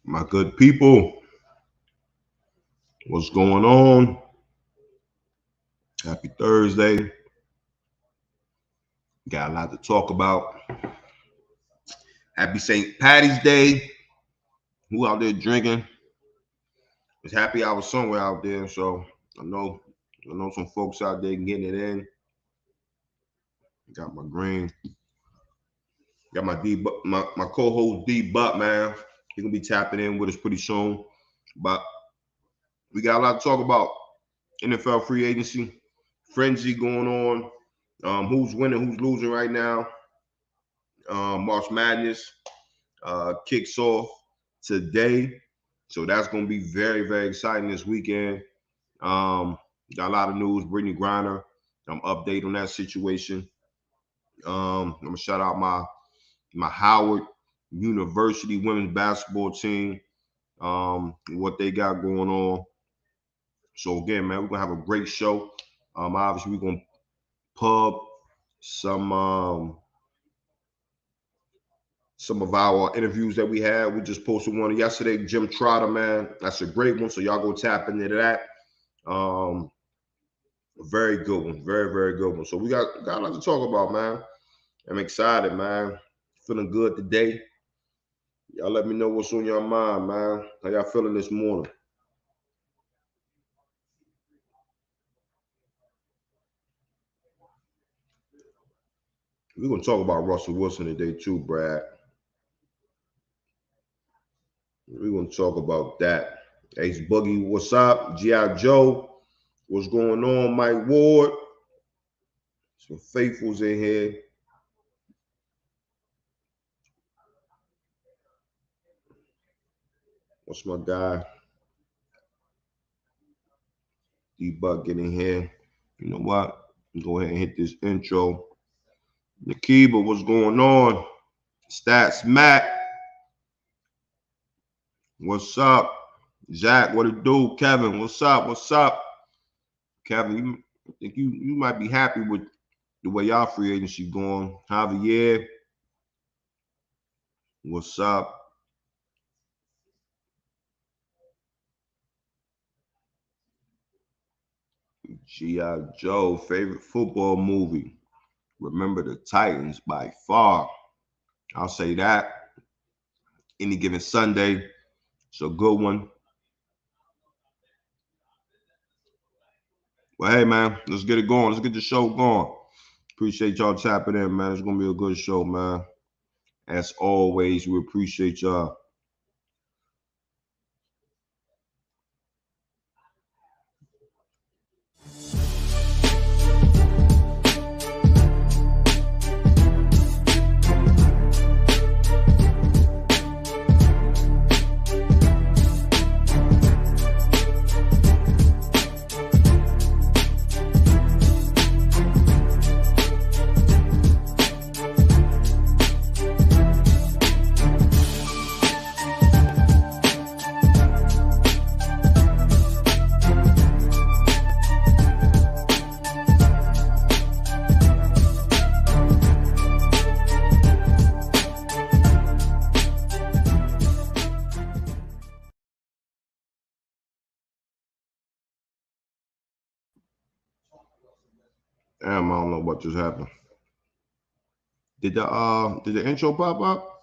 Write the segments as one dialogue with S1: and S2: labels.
S1: My good people, what's going on? Happy Thursday. Got a lot to talk about. Happy St. Patty's Day. Who out there drinking? It's happy hour somewhere out there. So I know some folks out there getting it in. Got my green. Got my my co-host D Butt, man. He's gonna be tapping in with us pretty soon. But we got a lot to talk about. NFL free agency, frenzy going on. Who's winning, who's losing right now. March Madness kicks off today. So that's going to be very, very exciting this weekend. Got a lot of news. Brittany Griner, update on that situation. I'm going to shout out my Howard University women's basketball team, what they got going on. So, again, man, we're going to have a great show. Obviously, we're going to pub some of our interviews that we had. We just posted one yesterday. Jim Trotter, man, that's a great one. So y'all go tap into that. Very good one. Very, very good one. So we got a lot to talk about, man. I'm excited, man. Feeling good today. Y'all let me know what's on your mind, man. How y'all feeling this morning? We're going to talk about Russell Wilson today too, Brad. We're going to talk about that. Ace Boogie, what's up? G.I. Joe, what's going on? Mike Ward. Some faithfuls in here. What's my guy? D-Buck getting here. You know what? Go ahead and hit this intro. Nakiba, what's going on? Stats Matt. What's up? Zach, what it do? Kevin, what's up? What's up? Kevin, I think you might be happy with the way y'all free agency going. Javier, what's up? G.I. Joe, favorite football movie. Remember the Titans by far. I'll say that. Any given Sunday. It's a good one. Well, hey, man, let's get it going. Let's get the show going. Appreciate y'all tapping in, man. It's going to be a good show, man. As always, we appreciate y'all. Damn, I don't know what just happened. Did the intro pop up?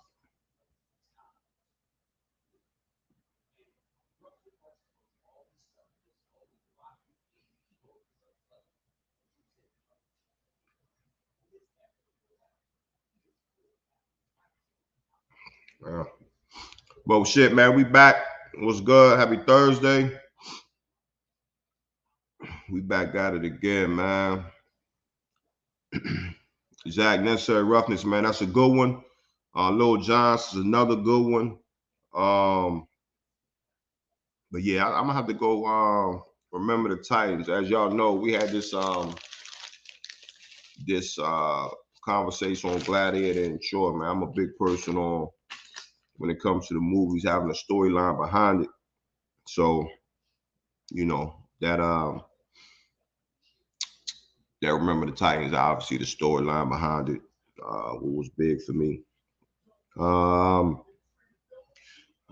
S1: Yeah. Well, shit, man, we back. What's good? Happy Thursday. We back at it again, man. Zach, necessary roughness, man. That's a good one. Lil Johns is another good one. But yeah, I'm gonna have to go. Remember the Titans. As y'all know, we had this conversation on Gladiator and Shore, man. I'm a big person on when it comes to the movies having a storyline behind it. So, you know that Remember the Titans, obviously the storyline behind it, what was big for me.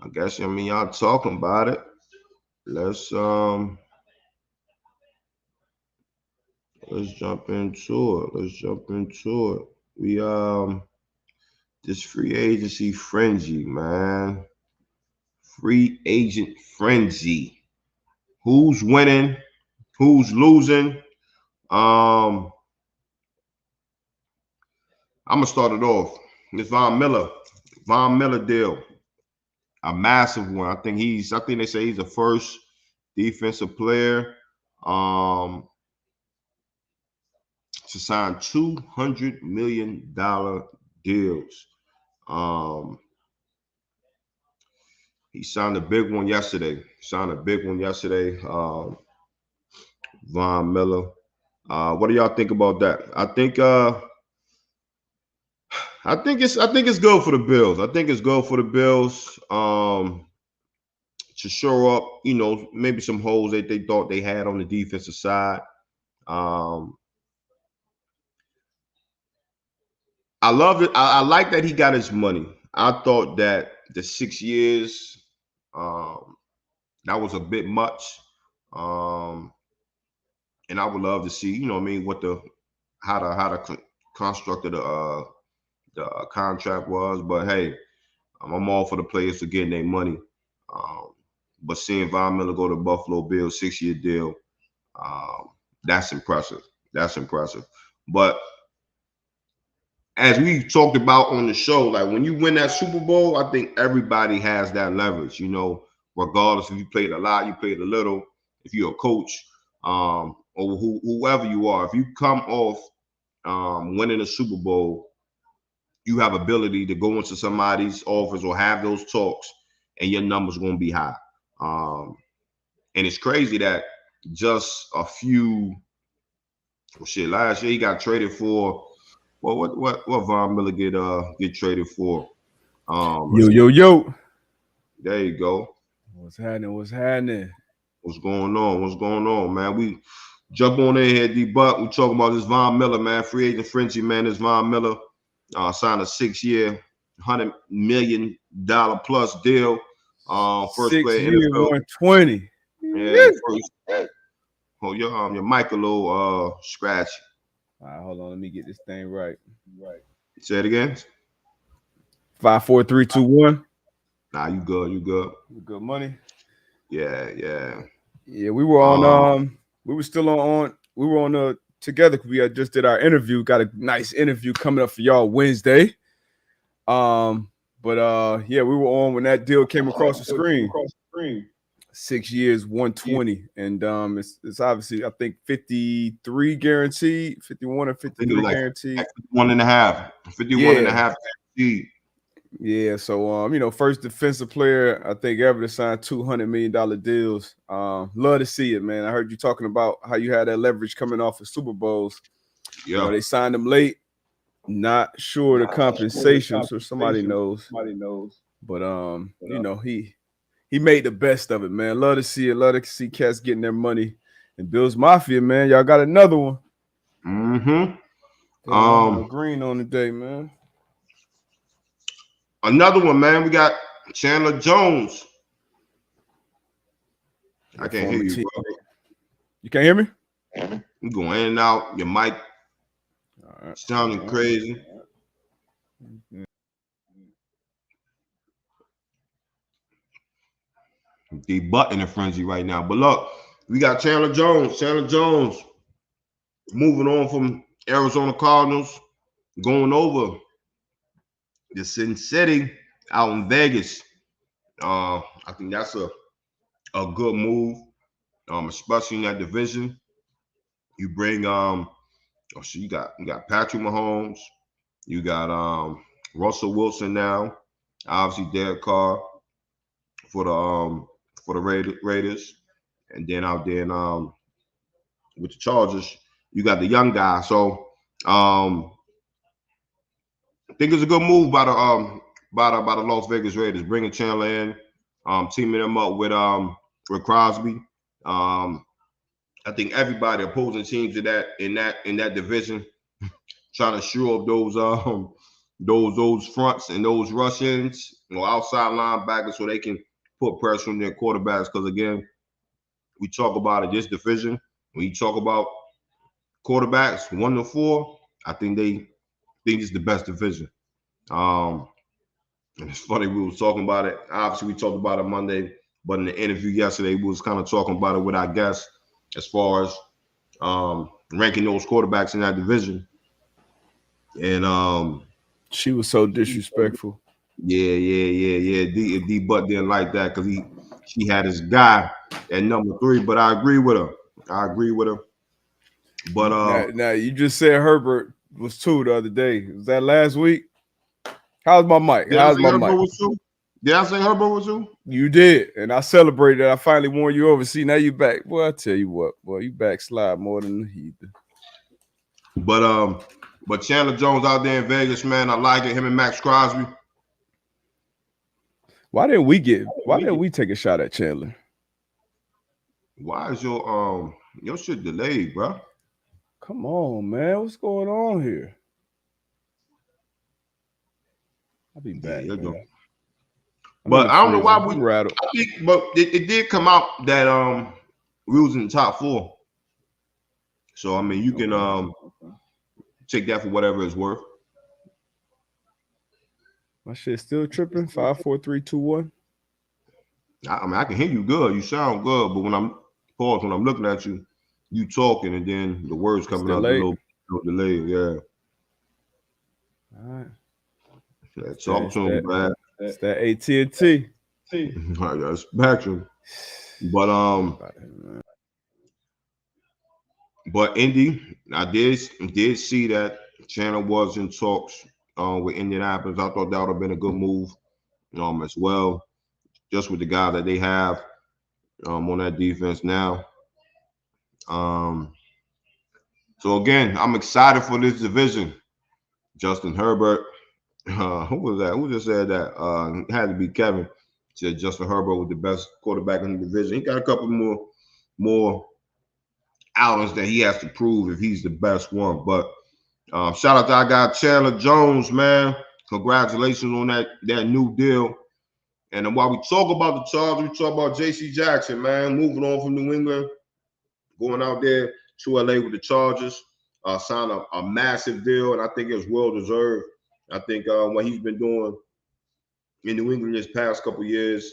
S1: I guess y'all talking about it. Let's jump into it. We this free agency frenzy, man. Free agent frenzy. Who's winning? Who's losing? I'm gonna start it off. This Von Miller deal, a massive one. I think they say he's the first defensive player to sign $200 million deals. He signed a big one yesterday. Von Miller. What do y'all think about that? I think it's good for the Bills. To show up, maybe some holes that they thought they had on the defensive side. I love it. I like that he got his money. I thought that the 6 years, that was a bit much. And I would love to see, what how the construct of the contract was. But hey, I'm all for the players for getting their money. But seeing Von Miller go to Buffalo Bills 6-year deal, that's impressive. But as we talked about on the show, like when you win that Super Bowl, I think everybody has that leverage, regardless if you played a lot, you played a little, if you're a coach, or whoever you are. If you come off winning a Super Bowl, you have ability to go into somebody's office or have those talks, and your numbers going to be high. And it's crazy that just a few, last year he got traded for. Well, what Von Miller get traded for?
S2: Yo.
S1: There you go.
S2: What's happening?
S1: What's going on, man? We jump on in here, D-Buck. We talking about this Von Miller, man. Free agent frenzy, man. This Von Miller signed a 6-year, $100 million plus deal. First
S2: 6
S1: player
S2: years,
S1: NFL.
S2: 120.
S1: Yeah, first. Oh, your mic a little scratchy.
S2: All right, hold on. Let me get this thing right.
S1: Say it again.
S2: 5, 4, 3, 2, 1.
S1: Nah, you good.
S2: Good money.
S1: Yeah.
S2: Yeah, we were on. We were still on. We were on together because we had just did our interview. Got a nice interview coming up for y'all Wednesday. But yeah, we were on when that deal came across the screen. 6 years, 120, and it's obviously I think 53 guaranteed, 51 or 53 guaranteed.
S1: 51 and a half guaranteed.
S2: Yeah, so first defensive player I think ever to sign $200 million deals. Love to see it, man. I heard you talking about how you had that leverage coming off of Super Bowls.
S1: Yeah,
S2: they signed him late. Not sure the compensation, so somebody knows. But he made the best of it, man. Love to see it. Love to see cats getting their money. And Bills Mafia, man, y'all got another one. Green on the day, man.
S1: Another one, man. We got Chandler Jones. I can't hear you, bro.
S2: You can't hear me?
S1: You going in and out. Your mic sounding crazy. The butt in a frenzy right now. But look, we got Chandler Jones moving on from Arizona Cardinals, going over to Sin City out in Vegas. I think that's a good move, especially in that division. You bring you got Patrick Mahomes, you got Russell Wilson now, obviously Derek Carr for the Raiders, and then out there with the Chargers, you got the young guy. So I think it's a good move by the Las Vegas Raiders, bringing Chandler in, teaming them up with Crosby. I think everybody opposing teams in that division trying to shore up those fronts and those Russians or outside linebackers so they can put pressure on their quarterbacks. Because again, we talk about it, this division. When you talk about quarterbacks 1 to 4, I think it's the best division. And it's funny, we was talking about it. Obviously, we talked about it Monday, but in the interview yesterday, we was kind of talking about it with our guests as far as ranking those quarterbacks in that division. And
S2: she was so disrespectful.
S1: Yeah. D Butt didn't like that because she had his guy at number 3, but I agree with her. But
S2: now you just said Herbert was 2 the other day. Was that last week? How's my mic?
S1: Did I say Herbert was 2?
S2: You did, and I celebrated. I finally won you over. See, now you back. Boy, I tell you what, boy, you backslide more than the heathen.
S1: But Chandler Jones out there in Vegas, man, I like it. Him and Max Crosby.
S2: Why didn't we take a shot at Chandler?
S1: Why is your shit delayed, bro?
S2: Come on, man. What's going on here? I'll be back. Yeah,
S1: but I don't know why we rattled. But it did come out that we was in the top 4. So I mean you can take that for whatever it's worth.
S2: My shit's still tripping. 5, 4, 3, 2, 1.
S1: I mean I can hear you good. You sound good, but when I'm looking at you, you talking and then the words coming out a little delayed. Yeah.
S2: All right.
S1: Yeah, talk to him, man.
S2: It's that AT&T.
S1: That's Spectrum. But Indy, I did see that Chandler was in talks with Indianapolis. I thought that would have been a good move as well, just with the guy that they have on that defense now. So again, I'm excited for this division. Justin Herbert. Who was that? Who just said that? It had to be Kevin. Said Justin Herbert was the best quarterback in the division. He got a couple more outings that he has to prove if he's the best one. But shout out to our guy Chandler Jones, man. Congratulations on that new deal. And then while we talk about the Chargers, we talk about J.C. Jackson, man, moving on from New England, going out there to L.A. with the Chargers, signed a massive deal, and I think it was well-deserved. I think what he's been doing in New England this past couple years,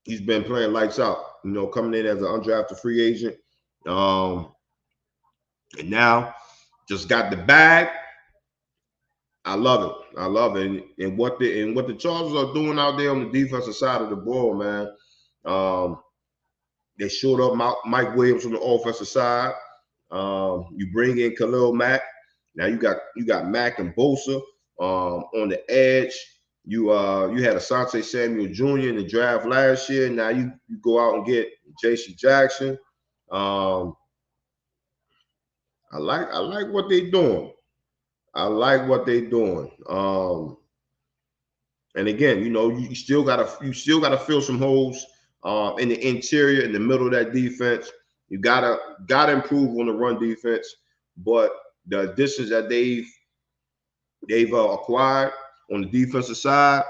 S1: he's been playing lights out, coming in as an undrafted free agent. And now just got the bag. I love it. And what the Chargers are doing out there on the defensive side of the ball, man. They showed up Mike Williams on the offensive side. You bring in Khalil Mack. Now you got Mack and Bosa on the edge. You had Asante Samuel Jr. in the draft last year. Now you go out and get J.C. Jackson. I like what they're doing. And again, you still gotta fill some holes in the interior, in the middle of that defense. You gotta improve on the run defense, but the additions that they've acquired on the defensive side,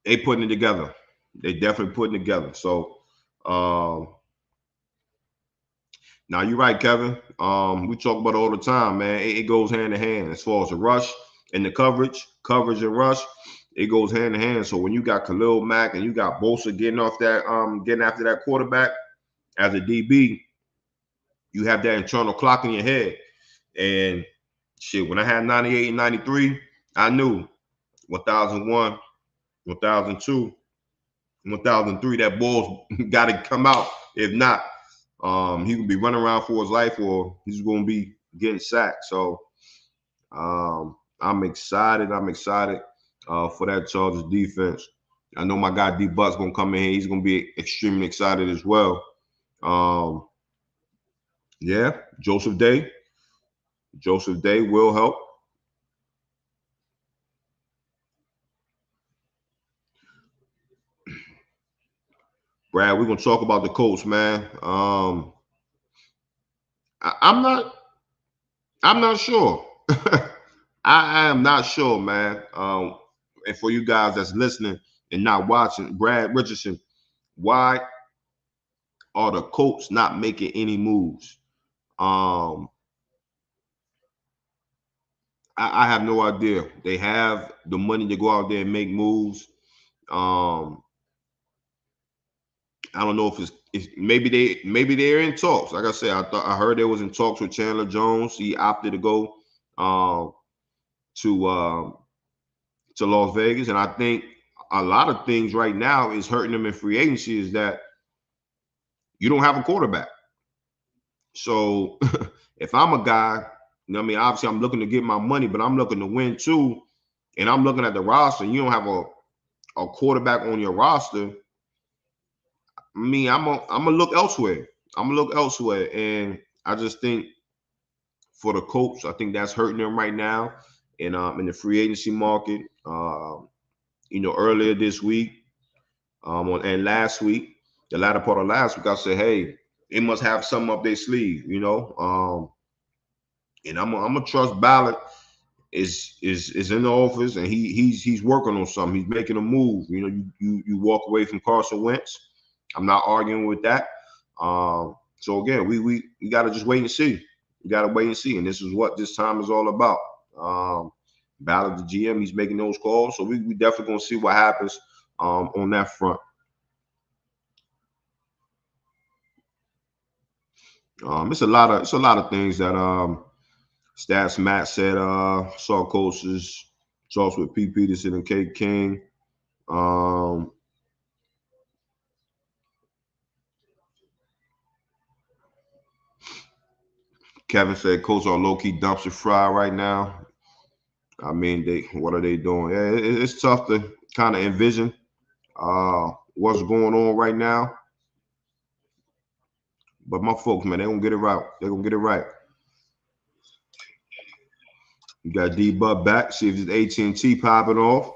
S1: they putting it together. They definitely putting it together. So now you're right, Kevin. We talk about it all the time, man. It goes hand in hand as far as the rush and the coverage and rush. It goes hand in hand. So when you got Khalil Mack and you got Bosa getting after that quarterback as a DB, you have that internal clock in your head. And shit, when I had 98 and 93, I knew 1001, 1002, 1003, that ball's got to come out. If not, he could be running around for his life or he's going to be getting sacked. So I'm excited. For that Chargers defense. I know my guy D Butt's going to come in here. He's going to be extremely excited as well. Yeah, Joseph Day will help. Brad, we're going to talk about the Colts, man. I'm not I'm not sure. I am not sure, man. And for you guys that's listening and not watching, Brad Richardson, why are the Colts not making any moves? Um, I have no idea. They have the money to go out there and make moves. Um, I don't know if it's maybe they're in talks. Like I said, I heard they was in talks with Chandler Jones. He opted to go um, to Las Vegas, and I think a lot of things right now is hurting them in free agency is that you don't have a quarterback. So if I'm a guy, you know what I mean, obviously I'm looking to get my money, but I'm looking to win too, and I'm looking at the roster. And you don't have a quarterback on your roster. I'm gonna look elsewhere. I'm gonna look elsewhere, and I just think for the Colts, I think that's hurting them right now, in the free agency market. Earlier this week, and last week, the latter part of last week, I said, hey, they must have something up their sleeve, and I'm gonna trust Ballard is in the office, and he's working on something. He's making a move. You walk away from Carson Wentz. I'm not arguing with that. So again, we got to just wait and see. We got to wait and see, and this is what this time is all about. Ballard, the GM, he's making those calls, so we definitely gonna see what happens on that front. It's a lot of things that Stats Matt said. Saw coaches talks with P. Peterson and K. King. Kevin said Colts are low-key dumpster fire right now. I mean, what are they doing? Yeah, it's tough to kind of envision what's going on right now. But my folks, man, they're gonna get it right. They're gonna get it right. You got D-Bud back. See if it's AT&T popping off.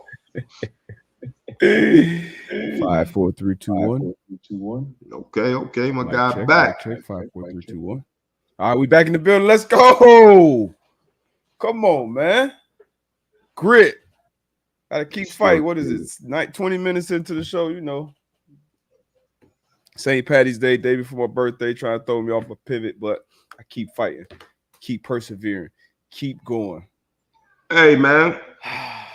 S2: 5, 4, 3, 2, 1.
S1: Okay, my guy
S2: check,
S1: back.
S2: Check 5, 4, 3, 2, 1. All right, we back in the building. Let's go. Come on, man. Grit. Gotta keep fighting. What is it? 20 minutes into the show, St. Patty's Day, day before my birthday, trying to throw me off a pivot, but I keep fighting, keep persevering, keep going.
S1: Hey, man.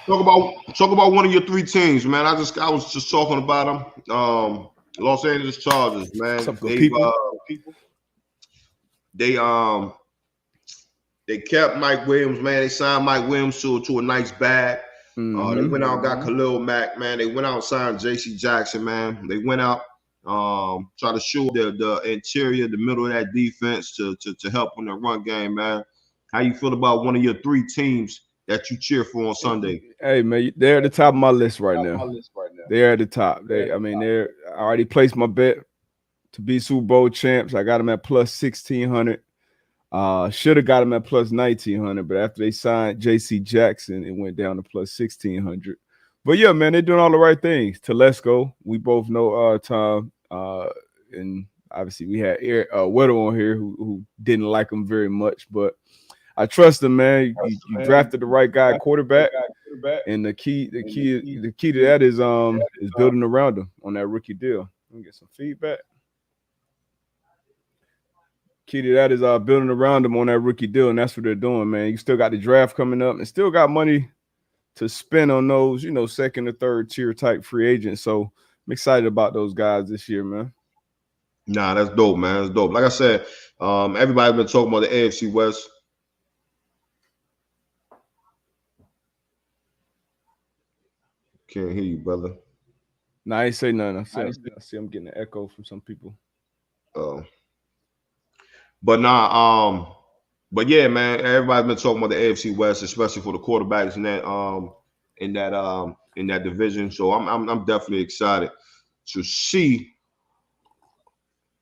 S1: Talk about one of your three teams, man. I was just talking about them. Los Angeles Chargers, man.
S2: What's up, good people?
S1: They kept Mike Williams, man. They signed Mike Williams to a nice bag. They went out and got Khalil Mack, man. They went out and signed J.C. Jackson, man. They went out, try to show the interior, the middle of that defense to help in the run game, man. How you feel about one of your three teams that you cheer for on Sunday?
S2: Hey, man, they're at the top of my list right now. They're at the top. I already placed my bet to be Super Bowl champs. I got them at plus 1,600. Should have got them at plus 1,900, but after they signed J.C. Jackson, it went down to plus 1,600. But yeah, man, they're doing all the right things. Telesco, we both know Tom, and obviously we had Weddle on here who didn't like him very much, but I trust him, man. You drafted the right guy, quarterback, and the key to that is building around him on that rookie deal. Let me get some feedback. Key to that is building around him on that rookie deal, and that's what they're doing, man. You still got the draft coming up, and still got money to spend on those, second or third tier type free agents. So I'm excited about those guys this year, man.
S1: Nah, that's dope, man. That's dope. Like I said, everybody's been talking about the AFC West. Can't hear you, brother.
S2: Nah, I ain't say nothing. I see I'm getting an echo from some people.
S1: But yeah, man, everybody's been talking about the AFC West, especially for the quarterbacks in that division. So I'm definitely excited to see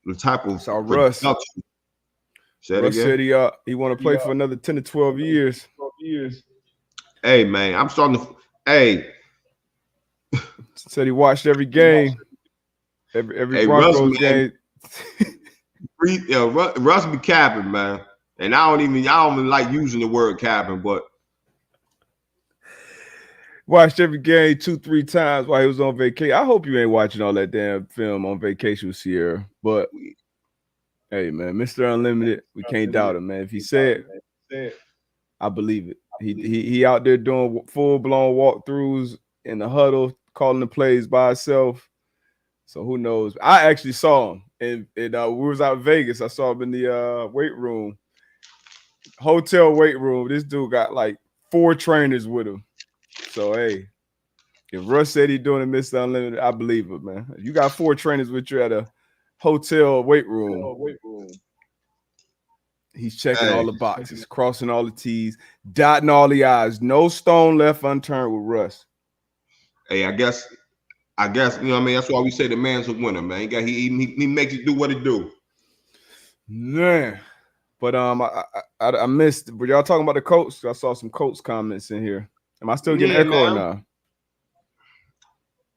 S1: the type of
S2: Russ. Russ said he want to play for another 10 to 12 years.
S1: Hey, man, I'm starting to.
S2: Said he watched every game, every Broncos game.
S1: Russ be capping, man. And I don't even like using the word capping, but
S2: watched every game 2-3 times while he was on vacation. I hope you ain't watching all that damn film on vacation with Sierra. But hey, man, Mr. Unlimited, we can't doubt him, man. If he said, I believe it. He out there doing full-blown walkthroughs in the huddle, calling the plays by himself. So who knows? I actually saw him, and we was out in Vegas. I saw him in the weight room, hotel weight room. This dude got like 4 trainers with him. So hey, if Russ said he's doing a Mr. Unlimited, I believe it, man. You got 4 trainers with you at a hotel weight room. He's checking all the boxes, crossing all the T's, dotting all the I's. No stone left unturned with Russ.
S1: Hey, I guess you know what I mean. That's why we say the man's a winner, man. He makes it do what it do.
S2: Man, but I missed. Were y'all talking about the Colts? I saw some Colts comments in here. Am I still getting echo or not?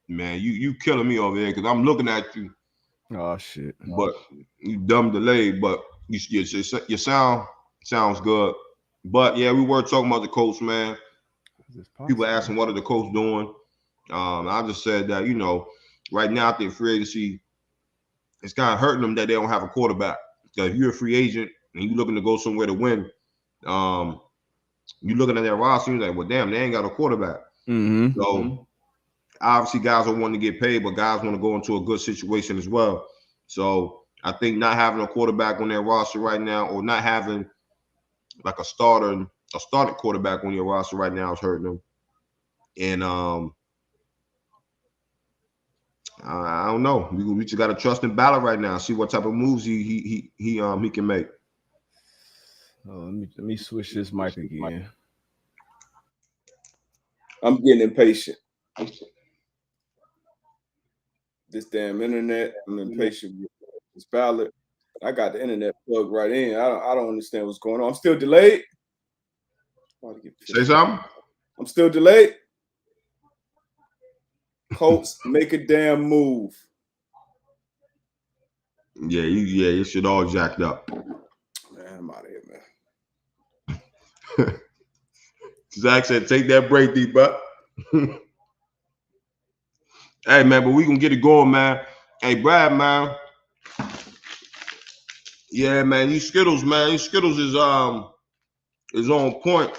S1: Man, you killing me over there because I'm looking at you.
S2: Oh shit!
S1: But you dumb delay, but your sound sounds good. But yeah, we were talking about the Colts, man. People asking what are the Colts doing. I just said that, you know, right now I think free agency it's kind of hurting them that they don't have a quarterback. Because if you're a free agent and you're looking to go somewhere to win, you're looking at their roster, you're like, well, damn, they ain't got a quarterback. So obviously guys don't want to get paid, but guys want to go into a good situation as well. So I think not having a quarterback on their roster right now, or not having like a starting quarterback on your roster right now is hurting them. And I don't know. We just got to trust in Ballard right now. See what type of moves he can make.
S2: Oh, let me switch this mic again. I'm getting impatient. This damn internet. I'm impatient with this Ballard. I got the internet plugged right in. I don't understand what's going on. I'm still delayed.
S1: Say something.
S2: I'm still delayed. Colts, make a damn move.
S1: Yeah, you should all jacked up.
S2: Man, I'm out of here, man.
S1: Zach said, take that break, D-Buck. Hey, man, but we can get it going, man. Hey, Brad, man. Yeah, man, these Skittles, man. These Skittles is on point.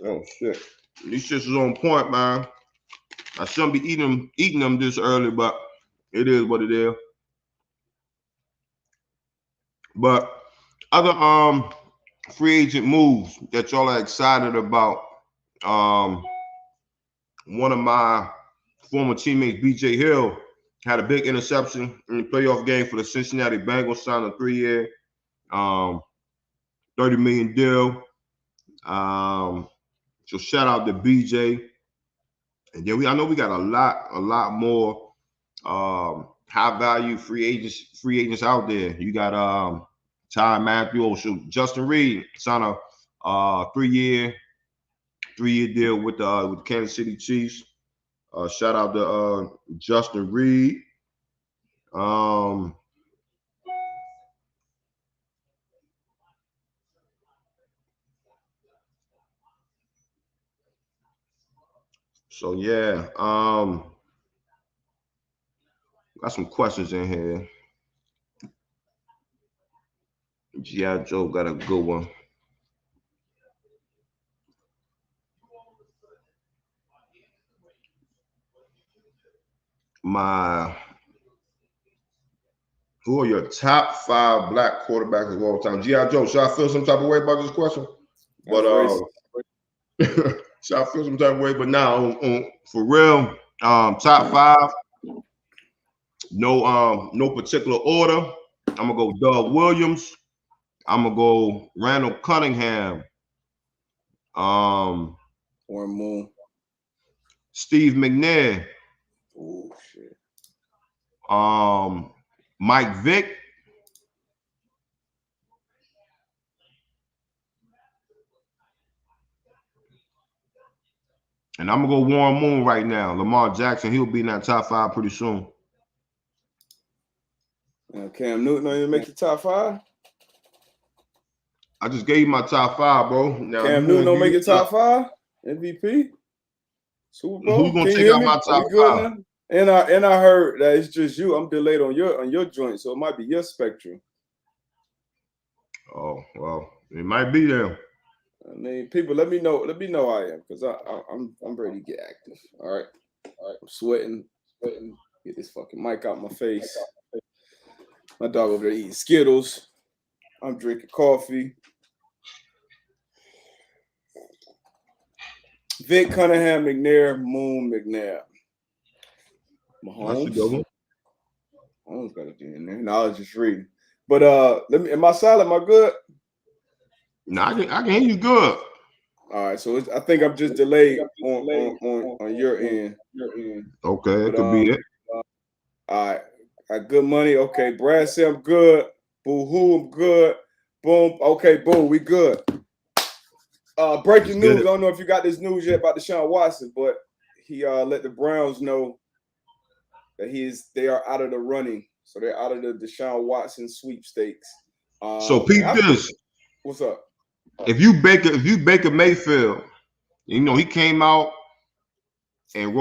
S1: Oh shit. These shits is on point, man. I shouldn't be eating them this early, but it is what it is. But other free agent moves that y'all are excited about. One of my former teammates, BJ Hill, had a big interception in the playoff game for the Cincinnati Bengals, signed a 3-year, $30 million deal. So shout out to BJ. And then I know we got a lot more high value free agents out there. You got Ty Matthew, Justin Reed signed a 3-year deal with the Kansas City Chiefs. Shout out to Justin Reed. So yeah, got some questions in here. G.I. Joe got a good one. Who are your top 5 black quarterbacks of all time? G.I. Joe, should I feel some type of way about this question? But should I feel some type of way? But now, for real, top 5, no particular order. I'm gonna go Doug Williams. I'm gonna go Randall Cunningham.
S2: Or Moon.
S1: Steve McNair.
S2: Oh shit.
S1: Mike Vick. And I'm gonna go Warren Moon right now. Lamar Jackson, he'll be in that top 5 pretty soon.
S2: Cam Newton don't even make the top 5.
S1: I just gave you my top 5, bro. Now
S2: Cam Newton don't make the top 5. MVP, Super Bowl.
S1: Who's gonna
S2: Can
S1: take
S2: you hear
S1: out
S2: me?
S1: my top
S2: Are we good
S1: 5?
S2: now? And I heard that it's just you. I'm delayed on your joint, so it might be your spectrum.
S1: Oh well, it might be there.
S2: I mean, people, let me know I am, because I'm ready to get active. All right. I'm sweating. Get this fucking mic out my face. My dog over there eating Skittles. I'm drinking coffee. Vic Cunningham, McNair, Moon, McNair. Mahomes. Mahomes got to be in there. No, I was just reading. But am I silent? Am I good?
S1: No, I can hear you good.
S2: All right, so I think I'm just delayed on your end.
S1: Okay, it could be it.
S2: All right, got good money. Okay, Brad said I'm good. Boo hoo, I'm good. Boom. Okay, boom, we good. Breaking news. I don't know if you got this news yet about Deshaun Watson, but he let the Browns know that they are out of the running. So they're out of the Deshaun Watson sweepstakes.
S1: So peep this.
S2: What's up?
S1: If you Baker Mayfield, you know he came out and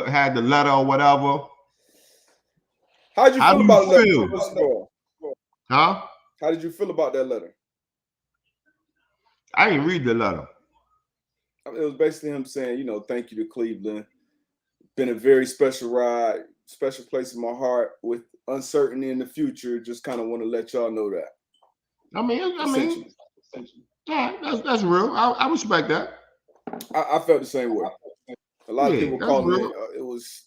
S1: had the letter or whatever.
S2: How did you feel about the letter?
S1: Huh?
S2: How did you feel about that letter?
S1: I didn't read the letter.
S2: I mean, it was basically him saying, thank you to Cleveland. Been a very special ride, special place in my heart with uncertainty in the future. Just kind of want to let y'all know that.
S1: I mean, yeah, that's real. I respect that.
S2: I felt the same way. A lot of people called me. It was,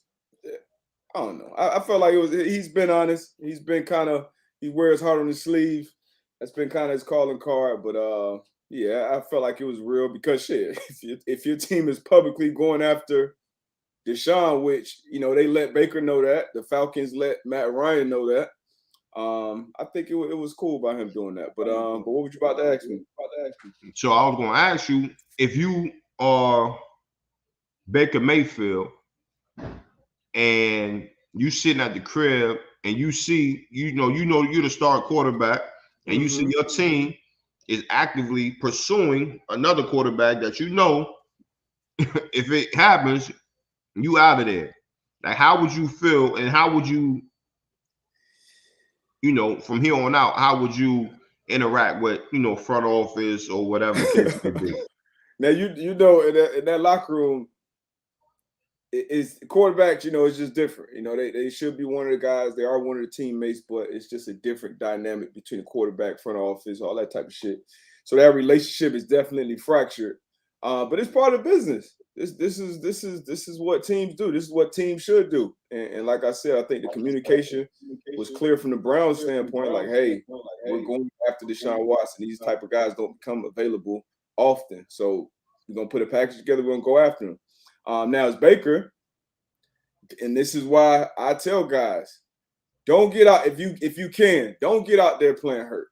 S2: I don't know. I felt like it was. He's been honest. He's been he wears heart on his sleeve. That's been kind of his calling card. But yeah, I felt like it was real because shit. If your team is publicly going after Deshaun, which they let Baker know that, the Falcons let Matt Ryan know that. I think it was cool by him doing that. But what were you about to ask me?
S1: So I was going to ask you, if you are Baker Mayfield and you sitting at the crib and you see, you're the star quarterback, and you see your team is actively pursuing another quarterback that if it happens, you out of there. Like, how would you feel, and how would you, from here on out, how would you interact with, front office or whatever the case may be?
S2: Now, in that locker room, it's quarterbacks, it's just different. They should be one of the guys. They are one of the teammates, but it's just a different dynamic between the quarterback, front office, all that type of shit. So that relationship is definitely fractured. But it's part of the business. This is what teams do. This is what teams should do. And like I said, I think the communication was clear from the Browns standpoint. Like, hey, we're going after Deshaun Watson. These type of guys don't become available often. So we're gonna put a package together. We're gonna go after him. Now it's Baker, and this is why I tell guys, don't get out if you can. Don't get out there playing hurt.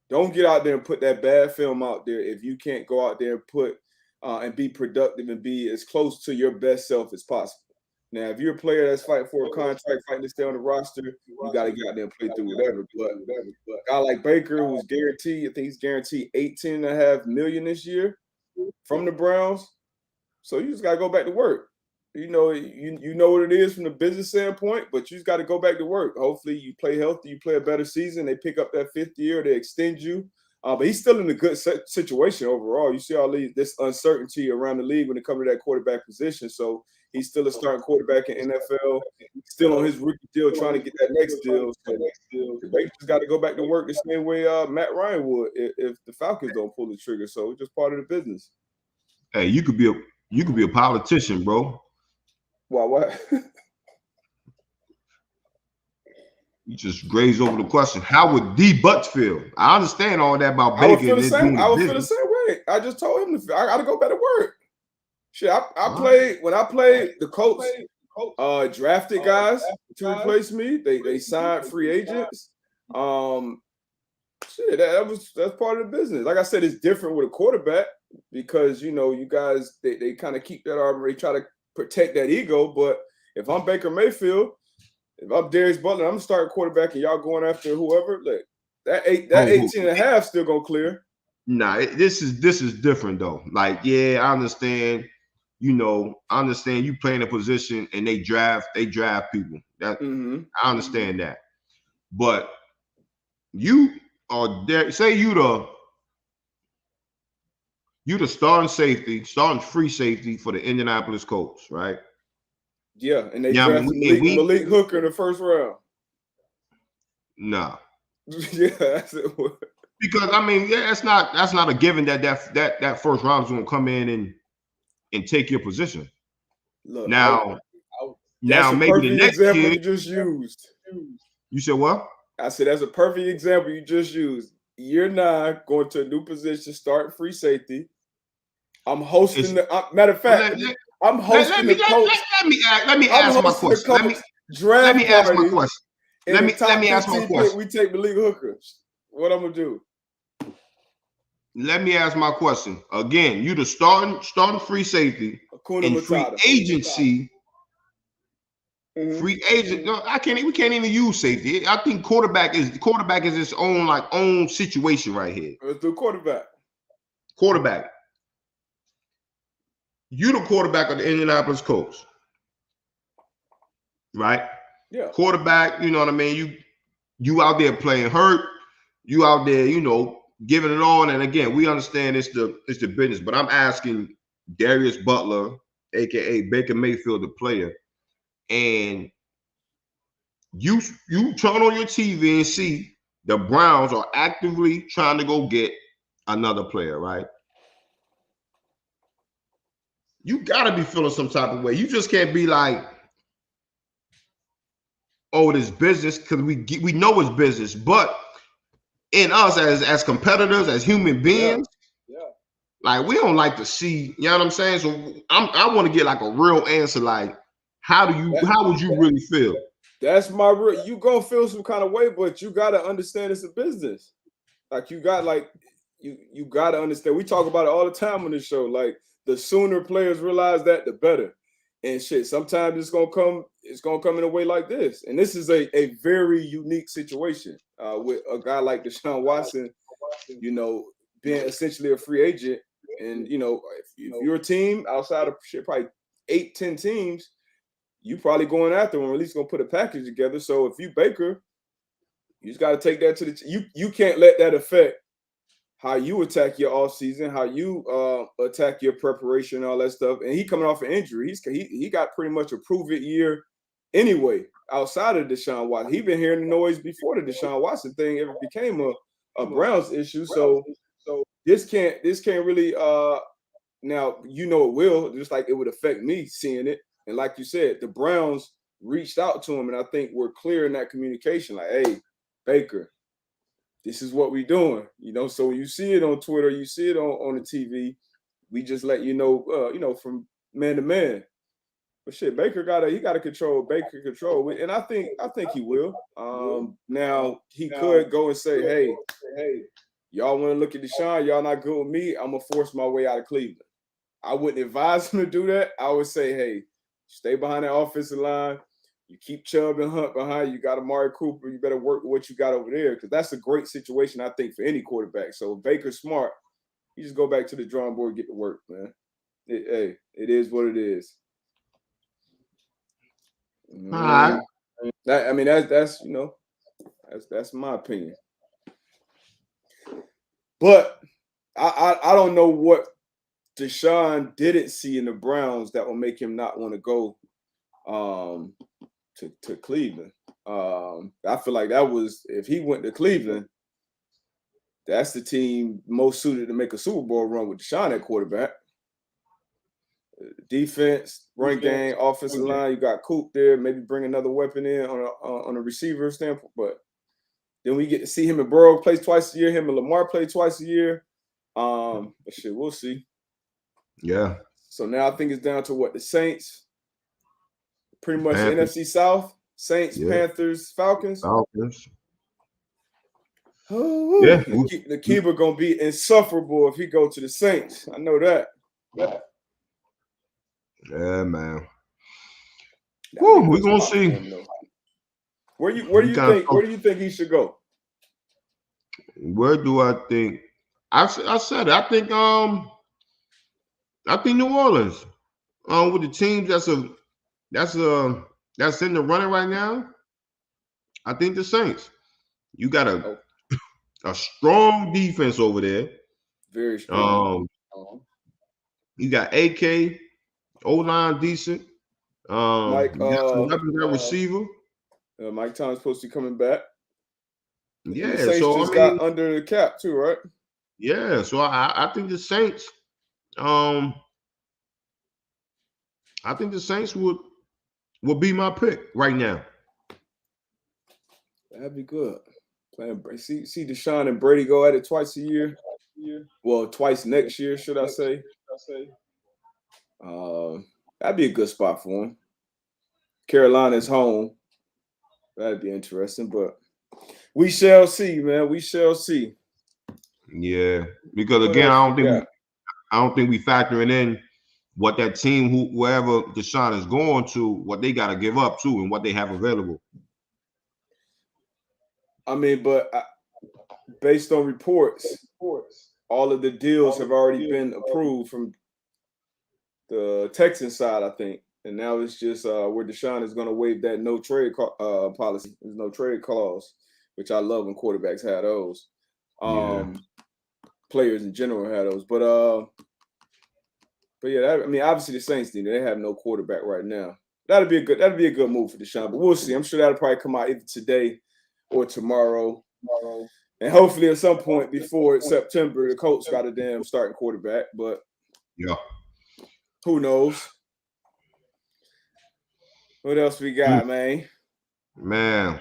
S2: Don't get out there and put that bad film out there if you can't go out there and put and be productive and be as close to your best self as possible. Now, if you're a player that's fighting for a contract, fighting to stay on the roster, you got to get out there and play through whatever. But a guy like Baker, who's guaranteed, I think he's guaranteed $18.5 million this year from the Browns. So you just got to go back to work. You know what it is from the business standpoint, but you just got to go back to work. Hopefully you play healthy, you play a better season. They pick up that fifth year, they extend you. But he's still in a good situation overall. You see all this uncertainty around the league when it comes to that quarterback position. So he's still a starting quarterback in NFL, still on his rookie deal, trying to get that next deal. So Baker's got to go back to work the same way Matt Ryan would if the Falcons don't pull the trigger. So it's just part of the business.
S1: Hey, you could be a politician, bro.
S2: Why? What?
S1: You just grazed over the question. How would D Butts feel? I understand all that about Baker.
S2: I would feel the same way. I just told him I got to go back to work. Shit, I played when I played the Colts. Drafted guys to replace me. They signed free agents. Shit, that's part of the business. Like I said, it's different with a quarterback because you guys they kind of keep that armor. They try to protect that ego. But if I'm Baker Mayfield, If I'm Darius Butler, I'm gonna start quarterback, and y'all going after whoever. Like that 18.5 still gonna clear.
S1: Nah, this is different though. Like, yeah, I understand. I understand you playing a position and they draft people. That I understand that. But you are there. Say you the starting free safety for the Indianapolis Colts, right?
S2: Yeah, and they drafted Malik Hooker in the first round.
S1: Nah.
S2: Yeah, that's it.
S1: Because that's not a given that first round is gonna come in and take your position.
S2: Look,
S1: now
S2: maybe the next example you just used.
S1: You said what?
S2: I said that's a perfect example you just used. Year 9, going to a new position, starting free safety. I'm hosting matter of fact, I'm hosting the coach.
S1: Let me ask my question. Let me ask my question. Let me ask my question.
S2: We take Malik Hooker. What I'm gonna do?
S1: Let me ask my question again. You the starting free safety in free agency. Free agent. No, we can't even use safety. I think quarterback is its own situation right here.
S2: Let's do quarterback.
S1: Quarterback. You the quarterback of the Indianapolis Colts, right?
S2: Yeah.
S1: Quarterback. You know what I mean. You out there playing hurt. You out there, giving it on. And again, we understand it's the business. But I'm asking Darius Butler, aka Baker Mayfield, the player. And you turn on your TV and see the Browns are actively trying to go get another player, right? You got to be feeling some type of way. You just can't be like, oh, it is business, because we know it's business. But in us as competitors, as human beings, like we don't like to see, you know what I'm saying? So I want to get like a real answer, like, how would you really feel?
S2: That's you gonna feel some kind of way, but you gotta understand it's a business. Like you gotta understand. We talk about it all the time on this show. Like the sooner players realize that, the better. And shit, sometimes it's gonna come in a way like this. And this is a very unique situation with a guy like Deshaun Watson, being essentially a free agent. And if you're a team outside of probably 8-10 teams, you probably going after him, or at least gonna put a package together. So if you Baker, you just got to take that to you can't let that affect how you attack your offseason, how you attack your preparation and all that stuff. And he coming off an injury. He got pretty much a prove-it year anyway, outside of Deshaun Watson. He been hearing the noise before the Deshaun Watson thing ever became a Browns issue. So this can't really now it will, just like it would affect me seeing it. And like you said, the Browns reached out to him, and I think we're clear in that communication. Like, hey, Baker, this is what we're doing. So when you see it on Twitter, you see it on the TV, we just let you know, from man to man. But shit, Baker gotta control Baker control. And I think he will. Now he could go and say, hey, y'all want to look at Deshaun, y'all not good with me, I'm gonna force my way out of Cleveland. I wouldn't advise him to do that. I would say, hey, stay behind that offensive line. You keep Chubb and Hunt behind. You got Amari Cooper. You better work with what you got over there, because that's a great situation, I think, for any quarterback. So if Baker's smart, you just go back to the drawing board and get to work, man. It is what it is.
S1: All right.
S2: That's my opinion. But I don't know what Deshaun didn't see in the Browns that will make him not want to go to Cleveland. I feel like that was, if he went to Cleveland, that's the team most suited to make a Super Bowl run with Deshaun at quarterback. Defense, run game, offensive line, you got Coop there, maybe bring another weapon in on a receiver standpoint. But then we get to see him and Burrow play twice a year, him and Lamar play twice a year. But shit, we'll see.
S1: Yeah.
S2: So now I think it's down to the Saints, pretty much the NFC South, Saints, Panthers, Falcons.
S1: Oh,
S2: yeah. The keeper gonna be insufferable if he go to the Saints. I know that.
S1: Yeah, man. Woo, we're gonna see.
S2: Where do you think he should go?
S1: Where do I think? I said it. I think New Orleans. With the teams that's in the running right now, I think the Saints. You got a strong defense over there.
S2: Very strong.
S1: You got AK, O-line decent.
S2: Mike,
S1: that receiver.
S2: Mike Thomas supposed to be coming back.
S1: Yeah,
S2: and the Saints
S1: so
S2: just got under the cap too, right?
S1: Yeah, so I think the Saints. I think the Saints would be my pick right now.
S2: That'd be good. See Deshaun and Brady go at it twice a year. Well, twice next year, should I say? That'd be a good spot for him. Carolina's home. That'd be interesting, but we shall see, man. We shall see.
S1: Yeah, because again, I don't think we factoring in what that team, whoever Deshaun is going to, what they got to give up to, and what they have available.
S2: I mean, but based on reports, all of the deals have already been approved from the Texan side, I think. And now it's just where Deshaun is going to waive that no trade policy. There's no trade clause, which I love when quarterbacks have those. Players in general have those. But yeah, I mean, obviously the Saints need it. They have no quarterback right now. That'd be a good move for Deshaun. But we'll see. I'm sure that'll probably come out either today or tomorrow. And hopefully at some point before September, the Colts got a damn starting quarterback. But
S1: yeah,
S2: who knows? What else we got, man?
S1: Man,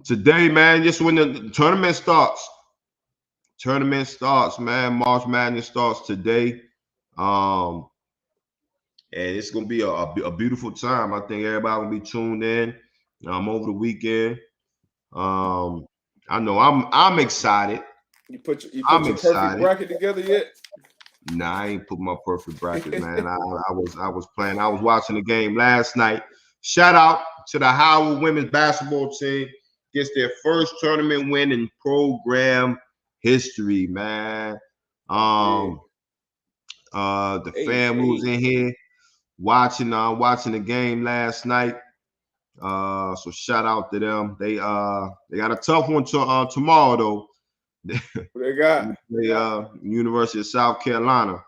S1: today, man, just when the tournament starts. Man. March Madness starts today. And it's gonna be a beautiful time. I think everybody will be tuned in over the weekend. I know I'm excited.
S2: You put your perfect bracket together yet?
S1: Nah, I ain't put my perfect bracket, man. I was playing. I was watching the game last night. Shout out to the Howard women's basketball team. Gets their first tournament win in program history, man. The family was in here watching the game last night. So shout out to them. They got a tough one tomorrow though.
S2: They got
S1: University of South Carolina.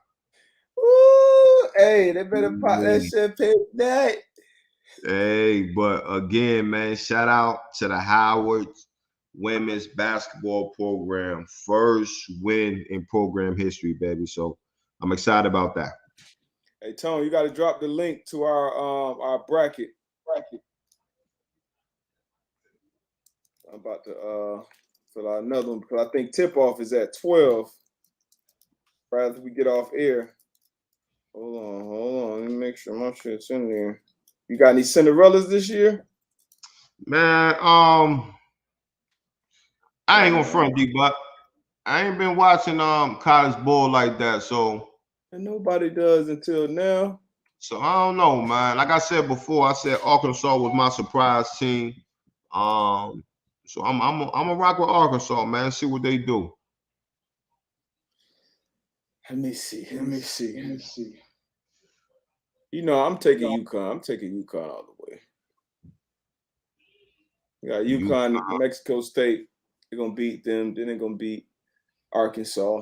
S2: Ooh, hey, they better pop that champagne night.
S1: Hey, but again, man, shout out to the Howard women's basketball program. First win in program history, baby. So I'm excited about that.
S2: Hey, Tone, you got to drop the link to our bracket. I'm about to fill out another one because I think tip-off is at 12. Right after we get off air. Hold on. Let me make sure my shit's in there. You got any Cinderellas this year?
S1: Man, I ain't gonna front you, but I ain't been watching college ball like that, so.
S2: And nobody does until now.
S1: So I don't know, man. Like I said before, I said Arkansas was my surprise team. So I'm gonna rock with Arkansas, man. See what they do.
S2: Let me see. You know, I'm taking UConn. I'm taking UConn all the way. You got UConn, Mexico State. They're gonna beat them. Then they're gonna beat Arkansas.